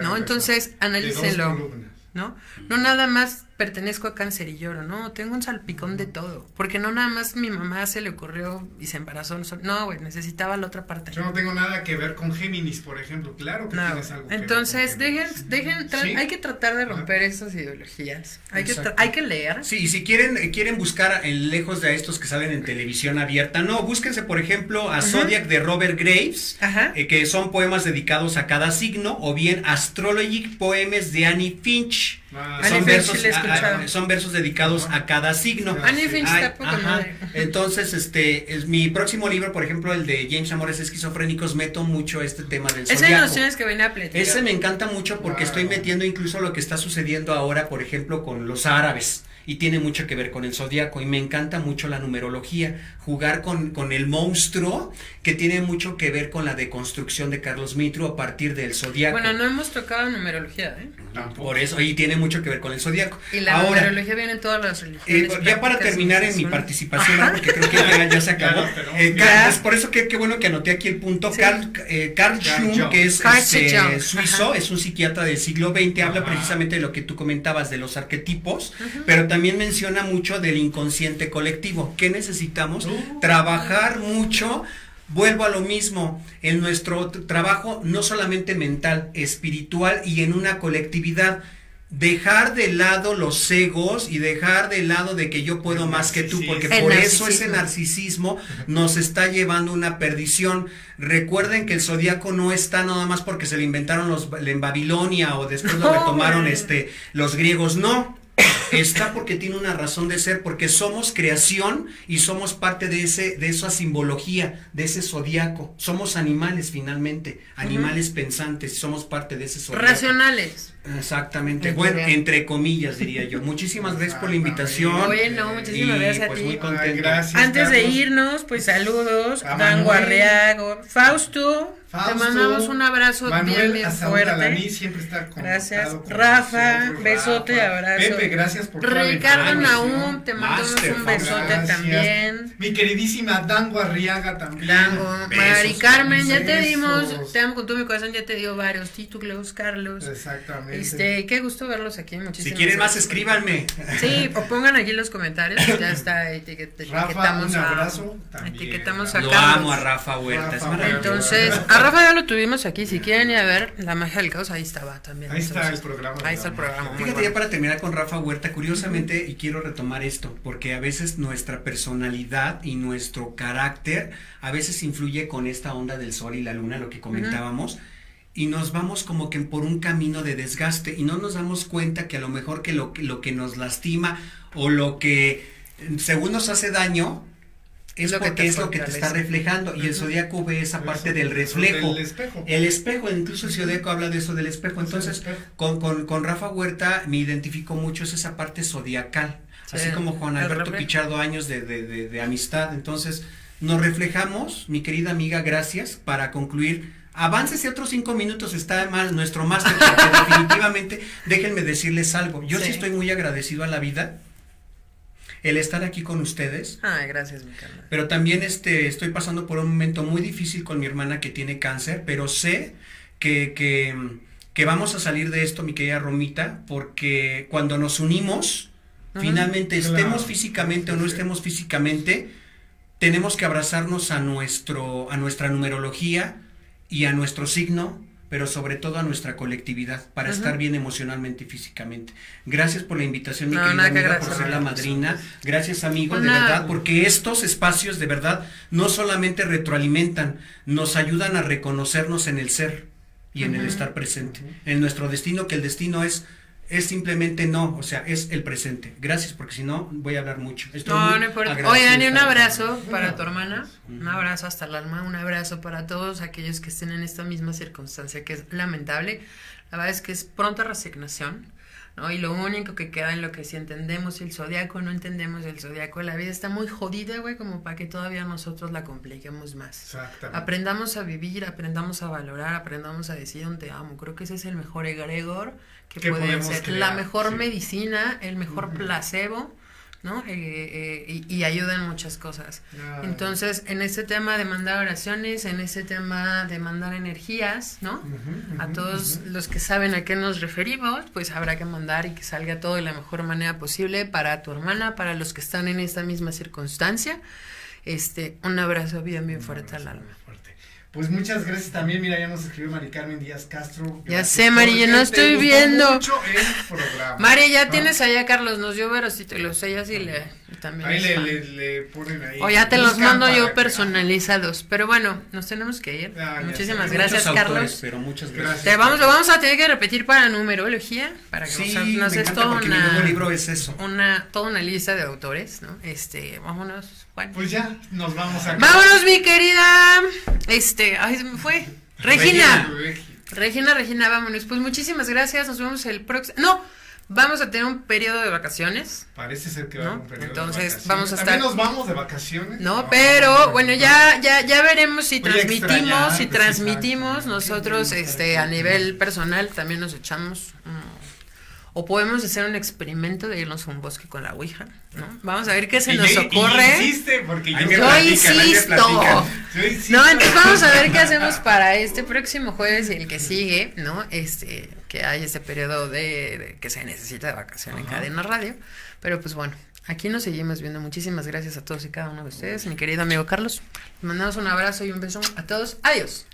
Speaker 1: ¿No? Entonces, analícenlo. ¿No? No nada más pertenezco a cáncer y lloro, no, tengo un salpicón de todo, porque no nada más mi mamá se le ocurrió y se embarazó, no, güey, necesitaba la otra parte.
Speaker 2: Yo no tengo nada que ver con Géminis, por ejemplo, claro que tienes algo que
Speaker 1: entonces,
Speaker 2: ver
Speaker 1: dejen, ¿sí? Hay que tratar de romper esas ideologías, hay que leer.
Speaker 3: Sí, y si quieren buscar lejos de estos que salen en televisión abierta, no, búsquense por ejemplo a Zodiac de Robert Graves, que son poemas dedicados a cada signo, o bien Astrology Poems de Annie Finch. Son versos dedicados a cada signo. Entonces, es mi próximo libro, por ejemplo, el de James Amores Esquizofrénicos, meto mucho este tema del zodiaco.
Speaker 1: Ese nos tienes que venir a platicar.
Speaker 3: Ese me encanta mucho porque estoy metiendo incluso lo que está sucediendo ahora, por ejemplo, con los árabes. Y tiene mucho que ver con el zodiaco, y me encanta mucho la numerología, jugar con el monstruo, que tiene mucho que ver con la deconstrucción de Carlos Mitru a partir del zodiaco.
Speaker 1: Bueno, no hemos tocado numerología,
Speaker 3: Por eso, y tiene mucho que ver con el zodiaco.
Speaker 1: Y la numerología viene en todas las religiones.
Speaker 3: Ya para terminar en mi participación, porque creo que ya se acabó. Es por eso que qué bueno que anoté aquí el punto. Sí. Carl Jung, que es suizo, es un psiquiatra del siglo XX, habla precisamente de lo que tú comentabas, de los arquetipos, pero también menciona mucho del inconsciente colectivo. ¿Qué necesitamos? Trabajar mucho. Vuelvo a lo mismo, en nuestro trabajo no solamente mental, espiritual y en una colectividad, dejar de lado los egos y dejar de lado de que yo puedo más que tú, porque por eso ese narcisismo nos está llevando a una perdición. Recuerden que el zodiaco no está nada más porque se lo inventaron en Babilonia o después lo retomaron los griegos, no. Está porque tiene una razón de ser, porque somos creación y somos parte de esa simbología, de ese zodiaco. Somos animales finalmente, animales pensantes, somos parte de ese zodiaco.
Speaker 1: Racionales.
Speaker 3: Exactamente, bueno, entre comillas diría yo. Muchísimas gracias por la invitación.
Speaker 1: Bueno, muchísimas gracias a ti.
Speaker 3: Muy contento.
Speaker 2: Gracias,
Speaker 1: antes
Speaker 2: Carlos.
Speaker 1: de irnos, pues saludos, Dan Guarriago, Fausto, te mandamos un abrazo
Speaker 2: Manuel
Speaker 1: bien fuerte.
Speaker 2: Alaní siempre está
Speaker 1: gracias, Rafa, nosotros, besote, abrazo.
Speaker 2: Pepe, gracias por
Speaker 1: Ricardo Naum, te mandamos un besote también.
Speaker 2: Mi queridísima Dango Arriaga también.
Speaker 1: Mari Carmen, ya te dimos, te amo con todo mi corazón, ya te dio varios títulos, Carlos.
Speaker 2: Exactamente.
Speaker 1: Qué gusto verlos aquí, muchísimas
Speaker 3: Si quieren más, escríbanme.
Speaker 1: Sí, o pongan aquí los comentarios, ya está, etiquetamos
Speaker 2: un abrazo,
Speaker 1: etiquetamos a
Speaker 3: Lo
Speaker 1: Carlos.
Speaker 3: amo a Rafa Huerta, es maravilloso.
Speaker 1: Entonces, a Rafa ya lo tuvimos aquí, si quieren ir a ver La Magia del Caos, ahí estaba también.
Speaker 2: Ahí está el programa.
Speaker 1: Ahí está el programa.
Speaker 3: Fíjate, ya para terminar con Rafa Huerta, curiosamente, y quiero retomar esto, porque a veces nuestra personalidad y nuestro carácter a veces influye con esta onda del sol y la luna, lo que comentábamos, y nos vamos como que por un camino de desgaste y no nos damos cuenta que a lo mejor que lo que nos lastima o lo que según nos hace daño es lo que te está reflejando, y el zodiaco ve esa parte del reflejo, el espejo, incluso el zodiaco habla de eso del espejo. Entonces con Rafa Huerta me identifico mucho, es esa parte zodiacal, así como Juan Alberto Pichardo, años de amistad. Entonces nos reflejamos, mi querida amiga, gracias. Para concluir, Aváncese otros 5 minutos, está mal nuestro máster, porque definitivamente, déjenme decirles algo, yo sí estoy muy agradecido a la vida, el estar aquí con ustedes.
Speaker 1: Ay, gracias, mi carnal.
Speaker 3: Pero también estoy pasando por un momento muy difícil con mi hermana que tiene cáncer, pero sé que vamos a salir de esto, mi querida Romita, porque cuando nos unimos, finalmente estemos físicamente o no estemos físicamente, tenemos que abrazarnos a nuestra numerología y a nuestro signo, pero sobre todo a nuestra colectividad, para estar bien emocionalmente y físicamente. Gracias por la invitación, mi querida amiga, por ser la madrina. Gracias, amigos, de verdad, porque estos espacios de verdad no solamente retroalimentan, nos ayudan a reconocernos en el ser y en el estar presente, en nuestro destino, que el destino es simplemente no, o sea, es el presente. Gracias, porque si no, voy a hablar mucho.
Speaker 1: No importa. Oigan, y un abrazo para tu hermana, un abrazo hasta el alma, un abrazo para todos aquellos que estén en esta misma circunstancia, que es lamentable. La verdad es que es pronta resignación, ¿no? Y lo único que queda en lo que si entendemos el zodiaco, no entendemos el zodiaco, la vida está muy jodida, güey, como para que todavía nosotros la compliquemos más.
Speaker 2: Exactamente.
Speaker 1: Aprendamos a vivir, aprendamos a valorar, aprendamos a decir un te amo. Creo que ese es el mejor egregor que puede ser,
Speaker 2: crear,
Speaker 1: la mejor medicina, el mejor placebo, ¿no? Y ayuda en muchas cosas. Entonces, en este tema de mandar oraciones, en ese tema de mandar energías, ¿no? A todos los que saben a qué nos referimos, pues habrá que mandar y que salga todo de la mejor manera posible para tu hermana, para los que están en esta misma circunstancia. Un abrazo bien, bien fuerte al alma.
Speaker 2: Pues muchas gracias también, mira, ya nos escribió Mari Carmen Díaz Castro.
Speaker 1: Ya sé, Mari, yo no estoy viendo.
Speaker 2: Mucho el programa.
Speaker 1: Mari, ya tienes allá, Carlos, nos dio veros y te los sellas y también.
Speaker 2: Ahí le ponen ahí.
Speaker 1: O ya te los mando yo personalizados. Pero bueno, nos tenemos que ir. Muchísimas gracias, Carlos.
Speaker 3: Pero muchas gracias.
Speaker 1: Lo vamos a tener que repetir para numerología, para que nos des toda
Speaker 3: mi nuevo libro es eso.
Speaker 1: Toda una lista de autores, ¿no? Vámonos. Bueno.
Speaker 2: Pues ya nos vamos a
Speaker 1: vámonos, mi querida. Ay, se me fue. Regina, vámonos. Pues muchísimas gracias. Nos vemos el próximo. No, vamos a tener un periodo de vacaciones.
Speaker 2: Parece ser que va a haber un periodo
Speaker 1: entonces,
Speaker 2: de vacaciones.
Speaker 1: Vamos a estar.
Speaker 2: También nos vamos de vacaciones.
Speaker 1: No, pero bueno, ya veremos si transmitimos nosotros a nivel personal también nos echamos o podemos hacer un experimento de irnos a un bosque con la ouija, ¿no? Vamos a ver qué se nos ocurre. Yo insisto. No, entonces vamos a ver qué hacemos para este próximo jueves y el que sigue, ¿no? Que hay ese periodo de que se necesita de vacación en Cadena Radio, pero pues bueno, aquí nos seguimos viendo. Muchísimas gracias a todos y cada uno de ustedes, mi querido amigo Carlos. Les mandamos un abrazo y un beso a todos. Adiós.